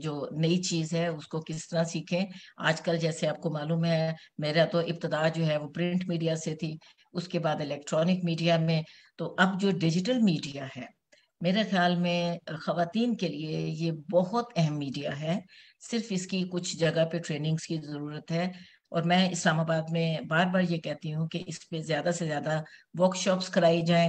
جو نئی چیز ہے اس کو کس طرح سیکھیں. آج کل جیسے آپ کو معلوم ہے میرا تو ابتدا جو ہے وہ پرنٹ میڈیا سے تھی, اس کے بعد الیکٹرانک میڈیا میں, تو اب جو ڈیجیٹل میڈیا ہے میرے خیال میں خواتین کے لیے یہ بہت اہم میڈیا ہے. صرف اس کی کچھ جگہ پہ ٹریننگز کی ضرورت ہے, اور میں اسلام آباد میں بار بار یہ کہتی ہوں کہ اس پہ زیادہ سے زیادہ ورک شاپس کرائی جائیں,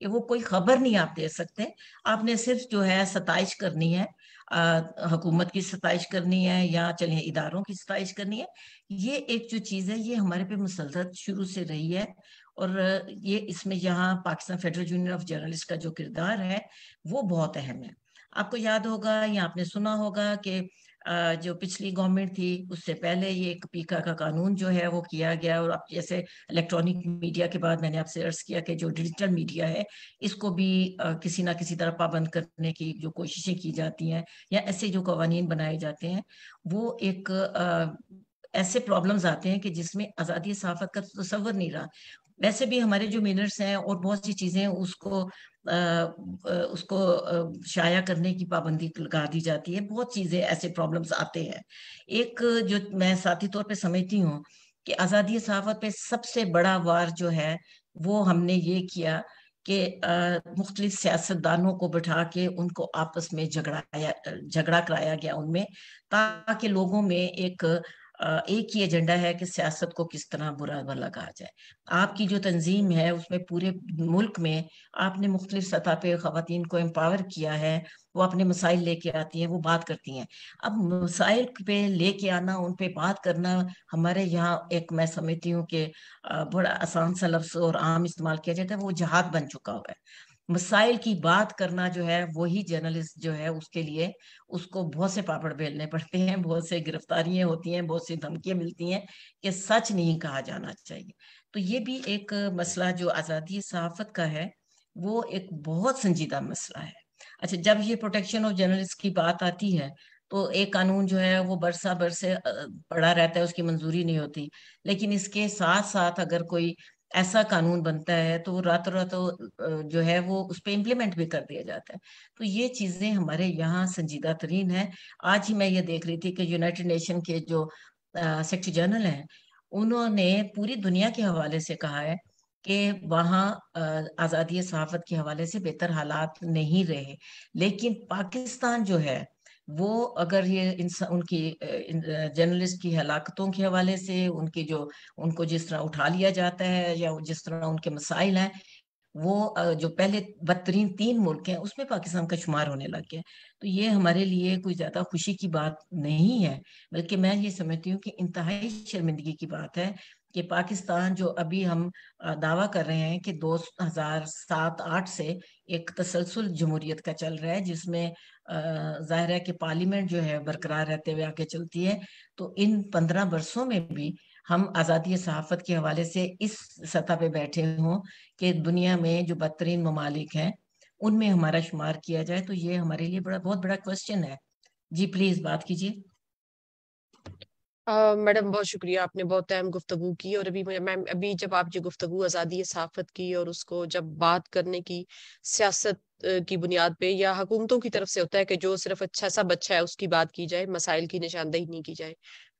کہ وہ کوئی خبر نہیں آپ دے سکتے. آپ نے صرف جو ہے ستائش کرنی ہے, حکومت کی ستائش کرنی ہے یا چلیں اداروں کی ستائش کرنی ہے. یہ ایک جو چیز ہے یہ ہمارے پہ مسلط شروع سے رہی ہے, اور یہ اس میں یہاں Pakistan federal union of journalist کا جو کردار ہے وہ بہت اہم ہے. آپ کو یاد ہوگا یا آپ نے سنا ہوگا کہ جو پچھلی گورنمنٹ تھی اس سے پہلے یہ ایک پیکا کا قانون جو ہے وہ کیا گیا, اور اب جیسے الیکٹرانک میڈیا کے بعد میں نے آپ سے عرض کیا کہ جو ڈیجیٹل میڈیا ہے اس کو بھی کسی نہ کسی طرح پابند کرنے کی جو کوششیں کی جاتی ہیں یا ایسے جو قوانین بنائے جاتے ہیں وہ ایک ایسے پرابلمز آتے ہیں کہ جس میں آزادی صحافت کا تصور نہیں رہا. ویسے بھی ہمارے جو منٹس ہیں اور بہت سی چیزیں اس کو شائع کرنے کی پابندی لگا دی جاتی ہے, بہت چیزیں ایسے پرابلمز آتے ہیں. ایک جو میں ذاتی طور پہ سمجھتی ہوں کہ آزادی صحافت پہ سب سے بڑا وار جو ہے وہ ہم نے یہ کیا کہ مختلف سیاستدانوں کو بٹھا کے ان کو آپس میں جھگڑا کرایا گیا ان میں, تاکہ لوگوں میں ایک ہی ایجنڈا ہے کہ سیاست کو کس طرح برا بھلا کہا جائے. آپ کی جو تنظیم ہے اس میں پورے ملک میں آپ نے مختلف سطح پہ خواتین کو امپاور کیا ہے, وہ اپنے مسائل لے کے آتی ہیں, وہ بات کرتی ہیں. اب مسائل پہ لے کے آنا, ان پہ بات کرنا ہمارے یہاں ایک میں سمجھتی ہوں کہ بڑا آسان سا لفظ اور عام استعمال کیا جاتا ہے, وہ جہاد بن چکا ہوا ہے. مسائل کی بات کرنا جو ہے وہی جرنلسٹ جو ہے اس کے لیے اس کو بہت سے پاپڑ بیلنے پڑتے ہیں, بہت سے گرفتاریاں ہوتی ہیں, بہت سی دھمکیاں ملتی ہیں کہ سچ نہیں کہا جانا چاہیے. تو یہ بھی ایک مسئلہ جو آزادی صحافت کا ہے وہ ایک بہت سنجیدہ مسئلہ ہے. اچھا, جب یہ پروٹیکشن آف جرنلسٹ کی بات آتی ہے تو ایک قانون جو ہے وہ برسہ برسے پڑا رہتا ہے, اس کی منظوری نہیں ہوتی, لیکن اس کے ساتھ ساتھ اگر کوئی ایسا قانون بنتا ہے تو وہ راتوں راتوں جو ہے وہ اس پہ امپلیمنٹ بھی کر دیا جاتا ہے. تو یہ چیزیں ہمارے یہاں سنجیدہ ترین ہیں. آج ہی میں یہ دیکھ رہی تھی کہ یونائٹڈ نیشن کے جو سیکریٹری جنرل ہیں انہوں نے پوری دنیا کے حوالے سے کہا ہے کہ وہاں آزادی صحافت کے حوالے سے بہتر حالات نہیں رہے, لیکن پاکستان جو ہے وہ اگر یہ ان کی جرنلسٹ کی ہلاکتوں کے حوالے سے ان کو جس طرح اٹھا لیا جاتا ہے یا جس طرح ان کے مسائل ہیں, وہ جو پہلے بدترین 3 ملک ہیں اس میں پاکستان کا شمار ہونے لگ گیا. تو یہ ہمارے لیے کوئی زیادہ خوشی کی بات نہیں ہے, بلکہ میں یہ سمجھتی ہوں کہ انتہائی شرمندگی کی بات ہے کہ پاکستان جو ابھی ہم دعویٰ کر رہے ہیں کہ 2007-8 سے ایک تسلسل جمہوریت کا چل رہا ہے, جس میں ظاہر ہے کہ پارلیمنٹ جو ہے برقرار رہتے ہوئے آگے چلتی ہے, تو ان 15 برسوں میں بھی ہم آزادی صحافت کے حوالے سے اس سطح پہ بیٹھے ہوں کہ دنیا میں جو بدترین ممالک ہیں ان میں ہمارا شمار کیا جائے, تو یہ ہمارے لیے بہت بڑا کوشچن ہے. جی پلیز بات کیجیے. میڈم بہت شکریہ, آپ نے بہت اہم گفتگو کی, اور ابھی جب آپ جو گفتگو آزادی صحافت کی اور اس کو جب بات کرنے کی سیاست کی بنیاد پہ یا حکومتوں کی طرف سے ہوتا ہے کہ جو صرف اچھا سا بچہ ہے اس کی بات کی جائے, مسائل کی نشاندہی نہیں کی جائے,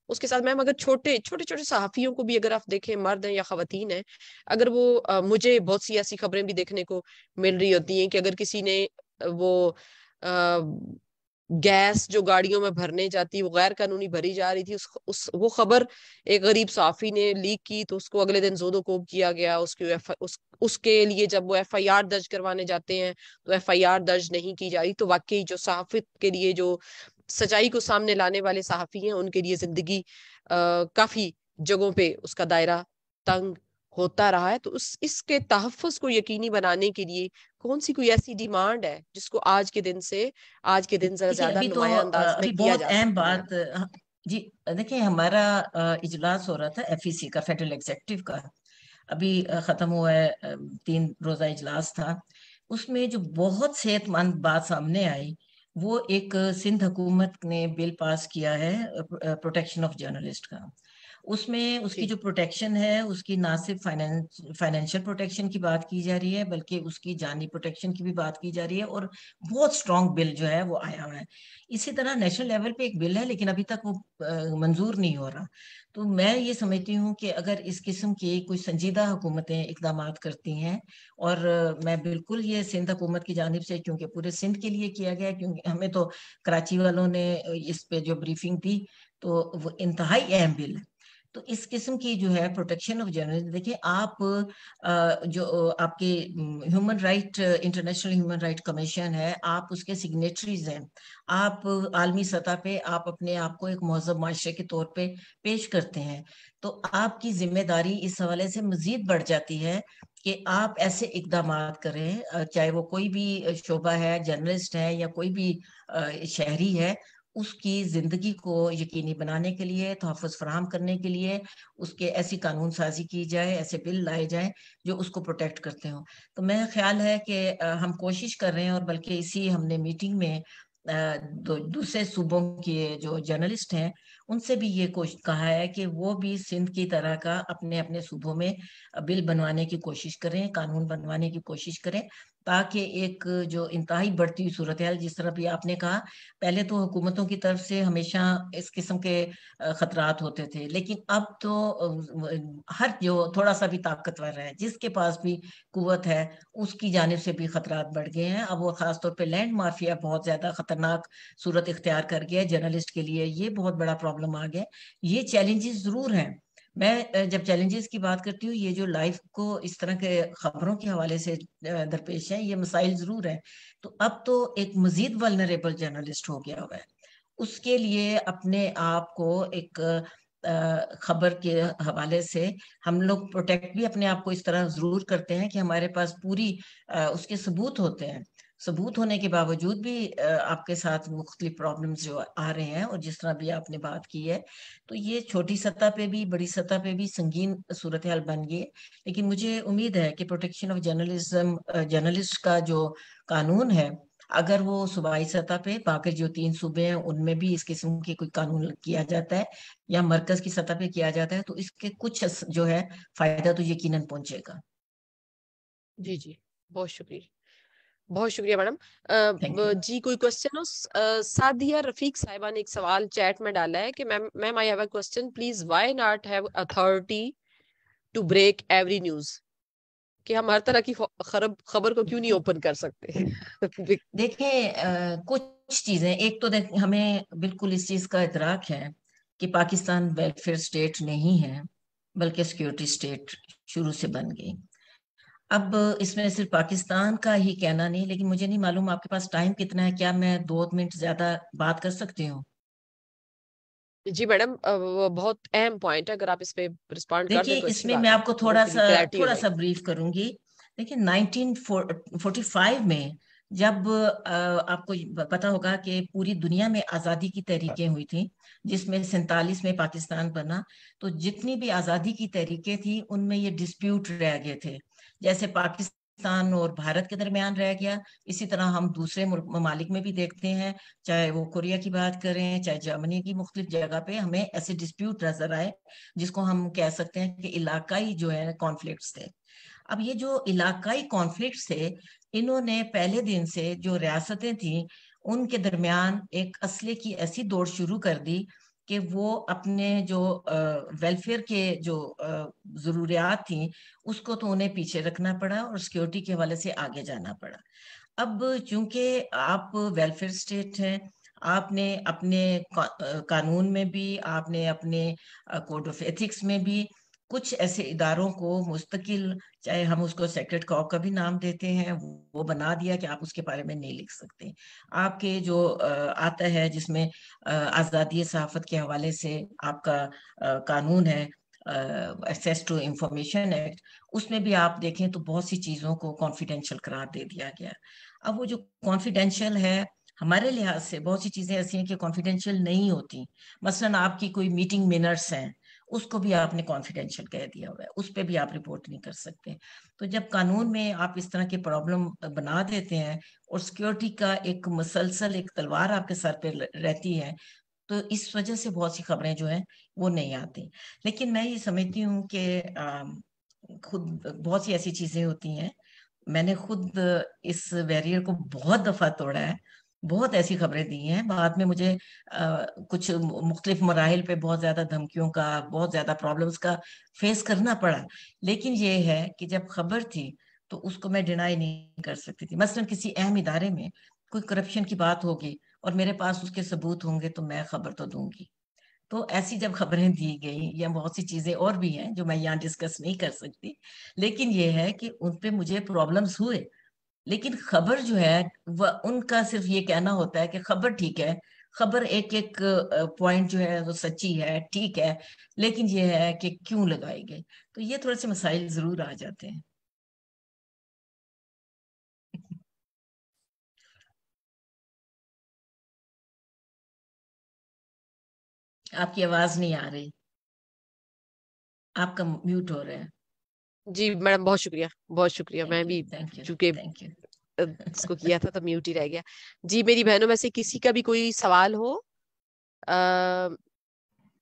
اس کے ساتھ میم اگر چھوٹے صحافیوں کو بھی اگر آپ دیکھیں, مرد ہیں یا خواتین ہیں, اگر وہ مجھے بہت سی ایسی خبریں بھی دیکھنے کو مل رہی ہوتی ہیں کہ اگر کسی نے وہ گیس جو گاڑیوں میں بھرنے جاتی وہ غیر قانونی بھری جا رہی تھی, وہ خبر ایک غریب صحافی نے لیک کی تو اس کو اگلے دن زود و کوب کیا گیا. اس کے لیے جب وہ FIR درج کروانے جاتے ہیں تو FIR درج نہیں کی جا رہی. تو واقعی جو صحافت کے لیے جو سچائی کو سامنے لانے والے صحافی ہیں ان کے لیے زندگی کافی جگہوں پہ اس کا دائرہ تنگ ہوتا رہا ہے. تو اس کے تحفظ کو یقینی بنانے کے لیے کون سی کوئی ایسی ڈیمانڈ ہے جس کو آج کے دن ذرا زیادہ نمایاں انداز میں کیا بہت جا اہم سکتا ہے؟ بات جی دیکھیں, ہمارا اجلاس ہو رہا تھا FEC کا, فیڈرل ایگزیکٹو کا, ابھی ختم ہوا ہے, 3 روزہ اجلاس تھا. اس میں جو بہت صحت مند بات سامنے آئی وہ ایک سندھ حکومت نے بل پاس کیا ہے پروٹیکشن آف جرنلسٹ کا. اس میں اس کی جو پروٹیکشن ہے اس کی نہ صرف فائنینشیل پروٹیکشن کی بات کی جا رہی ہے بلکہ اس کی جانی پروٹیکشن کی بھی بات کی جا رہی ہے, اور بہت سٹرونگ بل جو ہے وہ آیا ہوا ہے. اسی طرح نیشنل لیول پہ ایک بل ہے لیکن ابھی تک وہ منظور نہیں ہو رہا. تو میں یہ سمجھتی ہوں کہ اگر اس قسم کی کوئی سنجیدہ حکومتیں اقدامات کرتی ہیں, اور میں بالکل یہ سندھ حکومت کی جانب سے, کیونکہ پورے سندھ کے لیے کیا گیا, کیونکہ ہمیں تو کراچی والوں نے اس پہ جو بریفنگ دی تو وہ انتہائی اہم بل ہے. تو اس قسم کی جو ہے پروٹیکشن آف جرنلسٹ، دیکھیں آپ جو آپ کے human right international human right commission ہے، آپ اس کے سگنیٹریز ہیں، آپ عالمی سطح پہ آپ اپنے آپ کو ایک مہذب معاشرے کے طور پہ پیش کرتے ہیں، تو آپ کی ذمہ داری اس حوالے سے مزید بڑھ جاتی ہے کہ آپ ایسے اقدامات کریں، چاہے وہ کوئی بھی شعبہ ہے، جرنلسٹ ہے یا کوئی بھی شہری ہے، اس کی زندگی کو یقینی بنانے کے لیے، تحفظ فراہم کرنے کے لیے اس کے ایسی قانون سازی کی جائے، ایسے بل لائے جائیں جو اس کو پروٹیکٹ کرتے ہوں۔ تو میں خیال ہے کہ ہم کوشش کر رہے ہیں، اور بلکہ اسی ہم نے میٹنگ میں دوسرے صوبوں کے جو جرنلسٹ ہیں ان سے بھی یہ کہا ہے کہ وہ بھی سندھ کی طرح کا اپنے اپنے صوبوں میں بل بنوانے کی کوشش کریں، قانون بنوانے کی کوشش کریں، تاکہ ایک جو انتہائی بڑھتی ہوئی صورتحال، جس طرح بھی آپ نے کہا، پہلے تو حکومتوں کی طرف سے ہمیشہ اس قسم کے خطرات ہوتے تھے، لیکن اب تو ہر جو تھوڑا سا بھی طاقتور ہے، جس کے پاس بھی قوت ہے، اس کی جانب سے بھی خطرات بڑھ گئے ہیں۔ اب وہ خاص طور پہ لینڈ مافیا بہت زیادہ خطرناک صورت اختیار کر گیا ہے جرنلسٹ کے لیے، یہ بہت بڑا پرابلم آ گیا۔ یہ چیلنجز ضرور ہیں، میں جب چیلنجز کی بات کرتی ہوں، یہ جو لائف کو اس طرح کے خبروں کے حوالے سے درپیش ہیں، یہ مسائل ضرور ہیں۔ تو اب تو ایک مزید ولنریبل جرنلسٹ ہو گیا ہوا ہے، اس کے لیے اپنے آپ کو ایک خبر کے حوالے سے ہم لوگ پروٹیکٹ بھی اپنے آپ کو اس طرح ضرور کرتے ہیں کہ ہمارے پاس پوری اس کے ثبوت ہوتے ہیں۔ ثبوت ہونے کے باوجود بھی آپ کے ساتھ مختلف پرابلمز جو آ رہے ہیں، اور جس طرح بھی آپ نے بات کی ہے، تو یہ چھوٹی سطح پہ بھی بڑی سطح پہ بھی سنگین صورتحال بن گئی۔ لیکن مجھے امید ہے کہ پروٹیکشن آف جرنلزم، جرنلسٹ کا جو قانون ہے، اگر وہ صوبائی سطح پہ باقی جو 3 صوبے ہیں ان میں بھی اس قسم کی کوئی قانون کیا جاتا ہے یا مرکز کی سطح پہ کیا جاتا ہے، تو اس کے کچھ جو ہے فائدہ تو یقیناً پہنچے گا۔ جی جی، بہت شکریہ، بہت شکریہ میڈم۔ جی کوئی کوشچن ہو؟ سعدیہ رفیق صاحبہ نے ایک سوال چیٹ میں ڈالا ہے کہ ma'am I have a question please, why not have authority to break every news, کہ ہم ہر طرح کی خبر کو کیوں نہیں اوپن کر سکتے؟ دیکھیں کچھ چیزیں، ایک تو ہمیں بالکل اس چیز کا ادراک ہے کہ پاکستان ویلفیئر سٹیٹ نہیں ہے، بلکہ سیکیورٹی سٹیٹ شروع سے بن گئی۔ اب اس میں صرف پاکستان کا ہی کہنا نہیں، لیکن مجھے نہیں معلوم آپ کے پاس ٹائم کتنا ہے، کیا میں 2 منٹ زیادہ بات کر سکتی ہوں؟ جی میڈم، بہت اہم پوائنٹ ہے، اگر آپ اس پہ رسپونڈ کر دیں دیکھیں تو اس اچھی میں بات میں ہے، آپ کو لوگوں کے لیے کلیئرٹی ہو تھوڑا جائے سا گی۔ بریف کروں گی۔ دیکھیں 1945 میں جب آپ کو پتا ہوگا کہ پوری دنیا میں آزادی کی تحریکیں ہوئی تھیں، جس میں 47 میں پاکستان بنا، تو جتنی بھی آزادی کی تحریکیں تھیں ان میں یہ ڈسپیوٹ رہ گئے تھے، جیسے پاکستان اور بھارت کے درمیان رہ گیا، اسی طرح ہم دوسرے ممالک میں بھی دیکھتے ہیں، چاہے وہ کوریا کی بات کریں، چاہے جرمنی کی مختلف جگہ پہ ہمیں ایسے ڈسپیوٹ نظر آئے، جس کو ہم کہہ سکتے ہیں کہ علاقائی جو ہے کانفلکٹس تھے۔ اب یہ جو علاقائی کانفلکٹس تھے، انہوں نے پہلے دن سے جو ریاستیں تھیں ان کے درمیان ایک اسلحے کی ایسی دوڑ شروع کر دی کہ وہ اپنے جو ویلفیئر کے جو ضروریات تھیں اس کو تو انہیں پیچھے رکھنا پڑا، اور سیکیورٹی کے حوالے سے آگے جانا پڑا۔ اب چونکہ آپ ویلفیئر سٹیٹ ہیں، آپ نے اپنے قانون میں بھی، آپ نے اپنے کوڈ آف ایتھکس میں بھی کچھ ایسے اداروں کو مستقل، چاہے ہم اس کو سیکرٹ کاپ کا بھی نام دیتے ہیں، وہ بنا دیا کہ آپ اس کے بارے میں نہیں لکھ سکتے۔ آپ کے جو آتا ہے جس میں آزادی صحافت کے حوالے سے آپ کا قانون ہے، ایکسیس ٹو انفارمیشن ایکٹ، اس میں بھی آپ دیکھیں تو بہت سی چیزوں کو کانفیڈینشیل قرار دے دیا گیا۔ اب وہ جو کانفیڈینشیل ہے، ہمارے لحاظ سے بہت سی چیزیں ایسی ہیں کہ کانفیڈینشیل نہیں ہوتی، مثلا آپ کی کوئی میٹنگ منٹس ہیں، اس کو بھی آپ نے کانفیڈینشیل کہہ دیا ہوا ہے، اس پہ بھی آپ رپورٹ نہیں کر سکتے۔ تو جب قانون میں آپ اس طرح کے پرابلم بنا دیتے ہیں اور سیکیورٹی کا ایک مسلسل ایک تلوار آپ کے سر پہ رہتی ہے، تو اس وجہ سے بہت سی خبریں جو ہیں وہ نہیں آتی۔ لیکن میں یہ سمجھتی ہوں کہ خود بہت سی ایسی چیزیں ہوتی ہیں، میں نے خود اس بیریئر کو بہت دفعہ توڑا ہے، بہت ایسی خبریں دی ہیں، بعد میں مجھے کچھ مختلف مراحل پہ بہت زیادہ دھمکیوں کا، بہت زیادہ پرابلمز کا فیس کرنا پڑا، لیکن یہ ہے کہ جب خبر تھی تو اس کو میں ڈینائی نہیں کر سکتی تھی۔ مثلا کسی اہم ادارے میں کوئی کرپشن کی بات ہوگی اور میرے پاس اس کے ثبوت ہوں گے تو میں خبر تو دوں گی، تو ایسی جب خبریں دی گئی یا بہت سی چیزیں اور بھی ہیں جو میں یہاں ڈسکس نہیں کر سکتی، لیکن یہ ہے کہ ان پہ مجھے پرابلمز ہوئے، لیکن خبر جو ہے وہ ان کا صرف یہ کہنا ہوتا ہے کہ خبر ٹھیک ہے، خبر ایک ایک پوائنٹ جو ہے وہ سچی ہے، ٹھیک ہے، لیکن یہ ہے کہ کیوں لگائی گئی، تو یہ تھوڑے سے مسائل ضرور آ جاتے ہیں۔ آپ کی آواز نہیں آ رہی، آپ کا میوٹ ہو رہا ہے۔ جی میڈم بہت شکریہ، بہت شکریہ، میں بھی تھینک یو چونکہ تھینک یو۔ اس کو کیا تھا تو میوٹ ہی رہ گیا۔ جی میری بہنوں میں سے کسی کا بھی کوئی سوال ہو،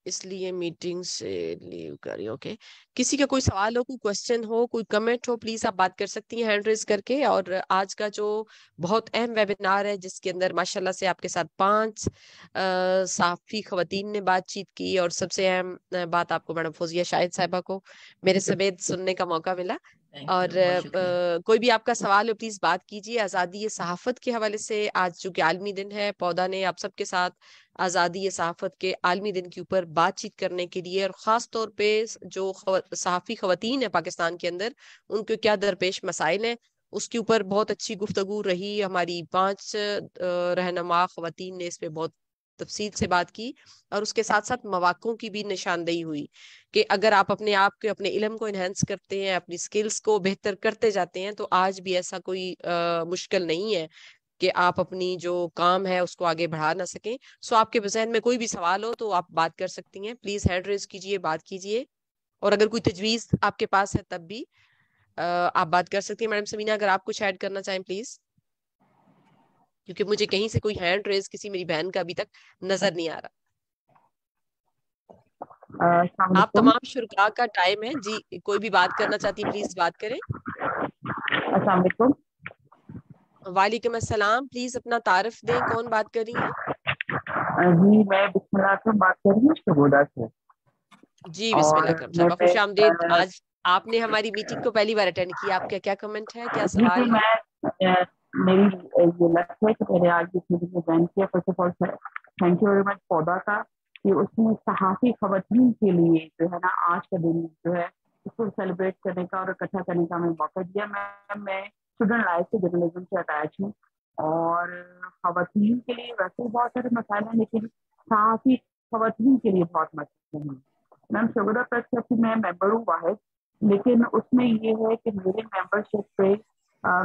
اس لیے میٹنگ سے لیو کری، اوکے، کسی کا کوئی سوال ہو، کوئی کوشچن ہو، کوئی کمنٹ ہو، پلیز آپ بات کر سکتی ہیں ہینڈ ریز کر کے۔ اور آج کا جو بہت اہم ویبینار ہے جس کے اندر ماشاءاللہ سے آپ کے ساتھ 5 صحافی خواتین نے بات چیت کی، اور سب سے اہم بات آپ کو میڈم فوزیہ شاہد صاحبہ کو میرے سمیت سننے کا موقع ملا۔ اور کوئی بھی آپ کا سوال ہو پلیز بات کیجیے۔ آزادی صحافت کے حوالے سے آج چونکہ عالمی دن ہے، پودا نے آپ سب کے ساتھ آزادی صحافت کے عالمی دن کے اوپر بات چیت کرنے کے لیے، اور خاص طور پہ جو صحافی خواتین ہیں پاکستان کے اندر، ان کے کیا درپیش مسائل ہیں، اس کے اوپر بہت اچھی گفتگو رہی۔ ہماری 5 رہنما خواتین نے اس پہ بہت تفصیل سے بات کی، اور اس کے ساتھ ساتھ مواقعوں کی بھی نشاندہی ہوئی کہ اگر آپ اپنے آپ کے اپنے علم کو انہینس کرتے ہیں، اپنی سکلز کو بہتر کرتے جاتے ہیں، تو آج بھی ایسا کوئی مشکل نہیں ہے کہ آپ اپنی جو کام ہے اس کو آگے بڑھا نہ سکیں۔ سو آپ کے ذہن میں کوئی بھی سوال ہو تو آپ بات کر سکتی ہیں، پلیز ہینڈ ریز کیجیے، بات کیجیے، اور اگر کوئی تجویز آپ کے پاس ہے تب بھی آپ بات کر سکتی ہیں۔ میڈم سمینا اگر آپ کچھ ایڈ کرنا چاہیں پلیز، کیونکہ مجھے کہیں سے کوئی ہینڈ ریز کسی میری بہن کا ابھی تک نظر نہیں آ رہا۔ آپ تمام شرکاء کا ٹائم ہے جی، کوئی بھی بات کرنا چاہتی ہے پلیز بات کریں۔ السلام علیکم۔ وعلیکم السلام، پلیز اپنا تعارف دیں، کون بات کر رہی ہیں؟ جی میں بسم اللہ سے بات کر رہی ہوں شگودا سے۔ جی بسم اللہ کرم صاحبہ، خوش آمدید۔ آج آپ نے ہماری میٹنگ کو پہلی بار اٹینڈ کیا، آپ کا کیا کمنٹ ہے، کیا سوال ہے؟ میری یہ لک ہے کہ میں نے آج اس میٹنگ میں جوائن کیا۔ First of all thank you very much پودا کا کہ اس نے صحافی خواتین کے لیے جو ہے نا آج کا دن جو ہے اس کو سیلیبریٹ کرنے کا اور اکٹھا کرنے کا ہمیں موقع دیا۔ میں اسٹوڈنٹ لائف سے جرنلزم سے اٹیچ ہوں، اور خواتین کے لیے ویسے بہت سارے مسائل ہیں، لیکن صحافی خواتین کے لیے بہت مسائل ہیں۔ میم شگودا پریس کلب کی میں ممبر ہوں واحد، لیکن اس میں یہ ہے کہ میرے ممبرشپ پہ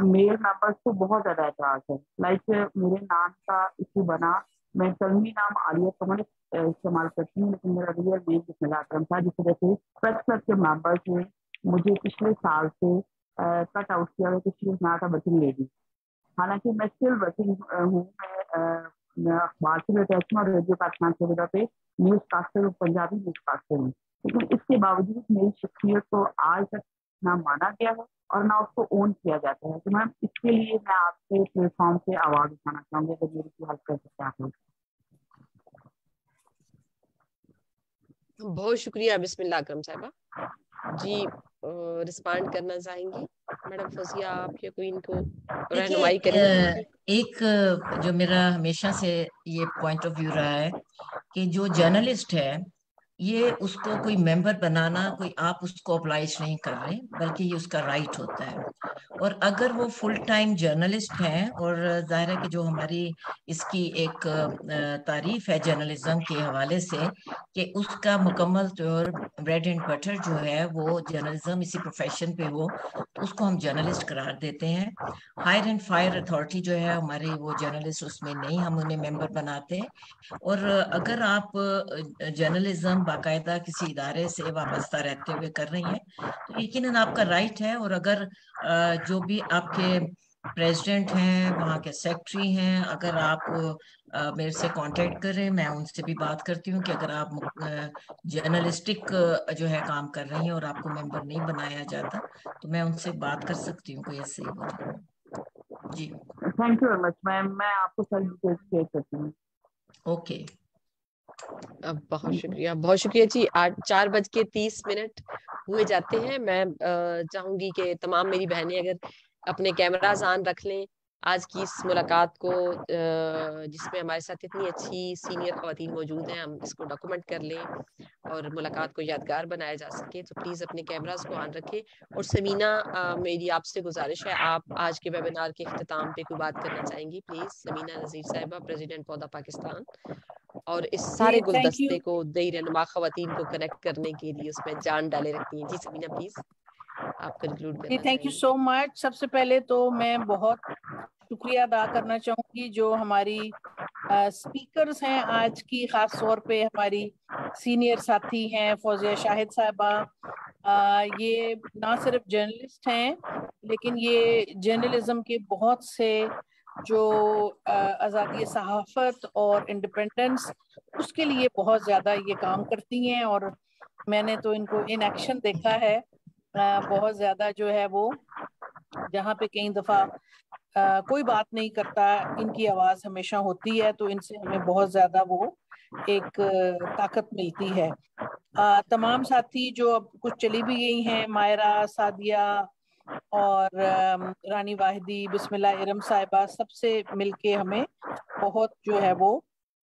میل ممبرس کو بہت زیادہ اعتراض ہے۔ لائک میرے نام کا ایشو بنا، میں کلمی نام عالیہ کمل استعمال کرتی ہوں، لیکن میرا ریئل نیم بسم اللہ اکرم تھا، جس وجہ سے پریس کلب کے ممبرس نے مجھے پچھلے سال سے کٹ آؤٹ کیا ہے کہ she is not a working lady. حالانکہ میں اسٹل ورکنگ ہوں، میں اخبار سے بھی اٹیچ ہوں اور ریڈیو پاکستان شگودا پہ نیوز کاسٹر ہوں، پنجابی نیوز کاسٹر ہوں، لیکن اس کے باوجود میری شخصیت کو آج تک نہ مانا گیا ہے اور نہ اس کو اون کیا جاتا ہے۔ تو میم اس کے لیے میں آپ سے پلیٹ فارم سے آواز اٹھانا چاہوں گی، اگر میری کی ہیلپ کر سکتے ہیں آپ لوگ۔ بہت شکریہ بسم اللہ اکرم صاحبہ۔ جی رسپانڈ کرنا چاہیں گی میڈم فوزیہ آپ، یا کوئی ان کو رہنمائی کریں گی؟ ایک جو میرا ہمیشہ سے یہ پوائنٹ آف ویو رہا ہے کہ جو جرنلسٹ ہے یہ اس کو کوئی ممبر بنانا، کوئی آپ اس کو oblige نہیں کر رہے، بلکہ یہ اس کا رائٹ ہوتا ہے۔ اور اگر وہ فل ٹائم جرنلسٹ ہیں، اور ظاہر ہے کہ جو ہماری اس کی ایک تعریف ہے جرنلزم کے حوالے سے کہ اس کا مکمل طور بریڈ اینڈ بٹر جو ہے وہ جرنلزم اسی پروفیشن پہ ہو، تو اس کو ہم جرنلسٹ قرار دیتے ہیں۔ ہائر اینڈ فائر اتھارٹی جو ہے ہماری، وہ جرنلسٹ اس میں نہیں، ہم انہیں ممبر بناتے۔ اور اگر آپ جرنلزم باقاعدہ کسی ادارے سے وابستہ رہتے ہوئے کر رہی ہیں تو یقیناً آپ کا رائٹ ہے۔ اور اگر جو بھی آپ کے پریزیڈنٹ ہیں، وہاں کے سیکٹری ہیں، اگر آپ میرے سے کانٹیکٹ کریں، میں ان سے بھی بات کرتی ہوں کہ اگر آپ جرنلسٹک جو ہے کام کر رہی ہیں اور آپ کو ممبر نہیں بنایا جاتا تو میں ان سے بات کر سکتی ہوں، کوئی ایسے ہی بولے۔ جی تھینک یو ویری مچ میم، میں آپ کو ساری ڈیٹیلز شیئر کرتی ہوں۔ اوکے، بہت شکریہ، بہت شکریہ جی۔ 4:30 ہوئے جاتے ہیں۔ میں چاہوں گی کہ تمام میری بہنیں اگر اپنے کیمراز آن رکھ لیں آج کی اس ملاقات کو جس میں ہمارے ساتھ اتنی اچھی سینئر خواتین موجود ہیں، ہم اس کو ڈاکومنٹ کر لیں اور ملاقات کو یادگار بنایا جا سکے، تو پلیز اپنے کیمراز کو آن رکھیں. اور سمینہ، میری آپ سے گزارش ہے، آپ آج کے ویبینار کے اختتام پہ کوئی بات کرنا چاہیں گی پلیز؟ سمینہ نذیر صاحبہ، پریزیڈنٹ پودا پاکستان، اور اس سارے گلدستے کو نئی رہنما خواتین کو کنیکٹ کرنے کے لیے اس میں جان ڈالے رکھتی ہیں. جی سمینہ پلیز آپ کنکلوڈ کرنا چاہیں گی. تھینک یو سو مچ. سب سے پہلے تو میں بہت شکریہ ادا کرنا چاہوں گی جو ہماری اسپیکرز ہیں آج کی، خاص طور پہ ہماری سینئر ساتھی ہیں فوزیہ شاہد صاحبہ. یہ نہ صرف جرنلسٹ ہیں لیکن یہ جرنلزم کے بہت سے جو آزادی صحافت اور انڈیپینڈنس، اس کے لیے بہت زیادہ یہ کام کرتی ہیں، اور میں نے تو ان کو ان ایکشن دیکھا ہے بہت زیادہ. جو ہے وہ جہاں پہ کئی دفعہ کوئی بات نہیں کرتا، ان کی آواز ہمیشہ ہوتی ہے، تو ان سے ہمیں بہت زیادہ وہ ایک طاقت ملتی ہے. تمام ساتھی جو اب کچھ چلی بھی گئی ہیں، مائرہ، سعدیہ اور رانی واحدی، بسم اللہ ارم صاحبہ، سب سے مل کے ہمیں بہت جو ہے وہ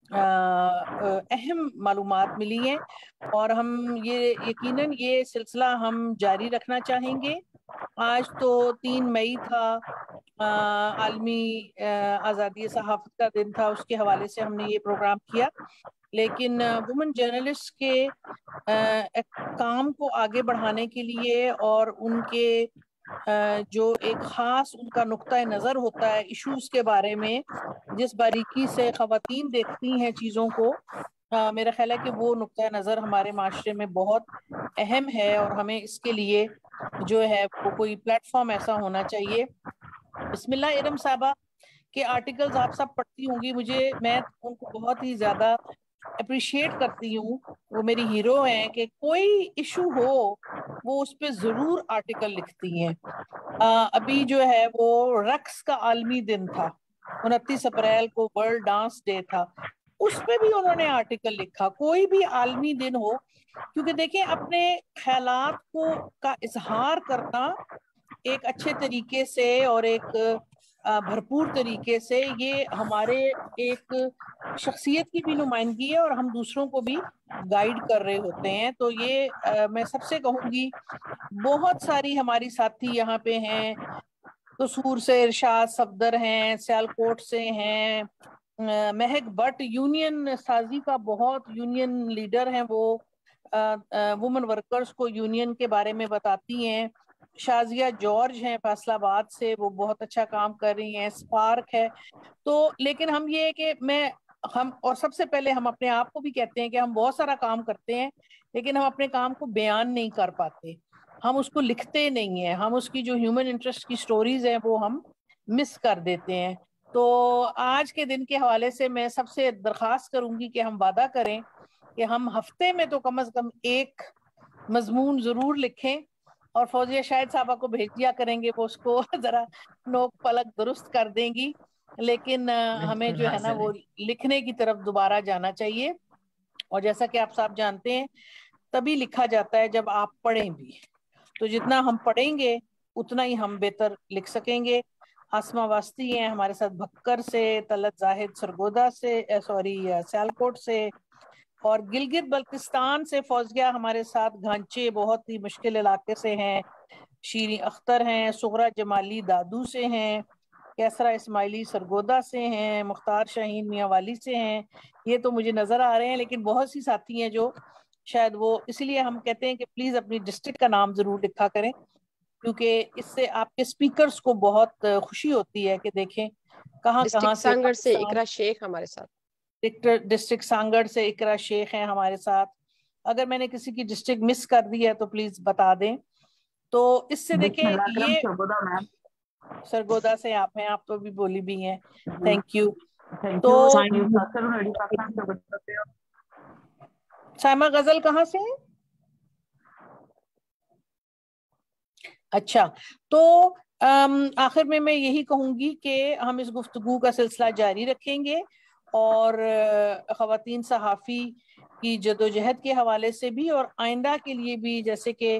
اہم معلومات ملی ہیں، اور ہم یہ یقیناً یہ سلسلہ ہم جاری رکھنا چاہیں گے. آج تو 3 مئی تھا، عالمی آزادی صحافت کا دن تھا، اس کے حوالے سے ہم نے یہ پروگرام کیا، لیکن وومن جرنلسٹ کے کام کو آگے بڑھانے کے لیے اور ان کے جو ایک خاص ان کا نقطہ نظر ہوتا ہے ایشوز کے بارے میں، جس باریکی سے خواتین دیکھتی ہیں چیزوں کو، میرا خیال ہے کہ وہ نقطہ نظر ہمارے معاشرے میں بہت اہم ہے، اور ہمیں اس کے لیے جو ہے وہ کوئی پلیٹ فارم ایسا ہونا چاہیے. بسم اللہ ارم صاحبہ کے آرٹیکلز آپ سب پڑھتی ہوں گی، میں ان کو بہت ہی زیادہ اپریشیٹ کرتی ہوں. وہ میری ہیرو ہیں کہ کوئی ایشو ہو وہ اس پہ ضرور آرٹیکل لکھتی ہیں. ابھی جو ہے وہ رقص کا عالمی دن تھا، 29 اپریل کو ورلڈ ڈانس ڈے تھا، اس پہ بھی انہوں نے آرٹیکل لکھا. کوئی بھی عالمی دن ہو، کیونکہ دیکھیں اپنے خیالات کا اظہار کرنا ایک اچھے طریقے سے اور ایک بھرپور طریقے سے، یہ ہمارے ایک شخصیت کی بھی نمائندگی ہے، اور ہم دوسروں کو بھی گائیڈ کر رہے ہوتے ہیں. تو یہ میں سب سے کہوں گی، بہت ساری ہماری ساتھی یہاں پہ ہیں، قصور سے ارشاد صفدر ہیں، سیالکوٹ سے ہیں، مہک بٹ یونین سازی کا بہت یونین لیڈر ہیں، وہ وومن ورکرز کو یونین کے بارے میں بتاتی ہیں. شازیہ جارج ہیں فیصل آباد سے، وہ بہت اچھا کام کر رہی ہیں. اسپارک ہے. تو لیکن ہم یہ کہ ہم اور سب سے پہلے ہم اپنے آپ کو بھی کہتے ہیں کہ ہم بہت سارا کام کرتے ہیں، لیکن ہم اپنے کام کو بیان نہیں کر پاتے، ہم اس کو لکھتے نہیں ہیں، ہم اس کی جو ہیومن انٹرسٹ کی سٹوریز ہیں وہ ہم مس کر دیتے ہیں. تو آج کے دن کے حوالے سے میں سب سے درخواست کروں گی کہ ہم وعدہ کریں کہ ہم ہفتے میں تو کم از کم ایک مضمون ضرور لکھیں، اور فوزیہ شاہد صاحبہ کو بھیج دیا کریں گے، وہ اس کو ذرا نوک پلک درست کر دیں گی. لیکن ہمیں جو ہے نا وہ لکھنے کی طرف دوبارہ جانا چاہیے، اور جیسا کہ آپ صاحب جانتے ہیں تبھی لکھا جاتا ہے جب آپ پڑھیں بھی، تو جتنا ہم پڑھیں گے اتنا ہی ہم بہتر لکھ سکیں گے. آسما واسطی ہیں ہمارے ساتھ بھکر سے، طلعت زاہد سرگودا سے، سیالکوٹ سے، اور گلگت بلتستان سے فوزیہ ہمارے ساتھ گھانچے بہت ہی مشکل علاقے سے ہیں. شیریں اختر ہیں، سغرا جمالی دادو سے ہیں، کیسرا اسماعیلی سرگودا سے ہیں، مختار شاہین میاں والی سے ہیں. یہ تو مجھے نظر آ رہے ہیں، لیکن بہت سی ساتھی ہیں جو شاید وہ، اسی لیے ہم کہتے ہیں کہ پلیز اپنی ڈسٹرکٹ کا نام ضرور لکھا کریں، کیونکہ اس سے آپ کے اسپیکرز کو بہت خوشی ہوتی ہے کہ دیکھیں کہاں کہاں سے. سانگڑ سے اقرا شیخ ہمارے ساتھ، ڈسٹرکٹ سانگڑ سے اقرا شیخ ہیں ہمارے ساتھ. اگر میں نے کسی کی ڈسٹرکٹ مس کر دی ہے تو پلیز بتا دیں. تو اس سے دیکھیں یہ سرگودا سے آپ ہیں، آپ تو بھی بولی بھی ہیں. Thank you. تو سائمہ غزل کہاں سے ہیں؟ اچھا، تو آخر میں یہی کہوں گی کہ ہم اس گفتگو کا سلسلہ جاری رکھیں گے، اور خواتین صحافی کی جدوجہد کے حوالے سے بھی، اور آئندہ کے لیے بھی، جیسے کہ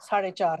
4:30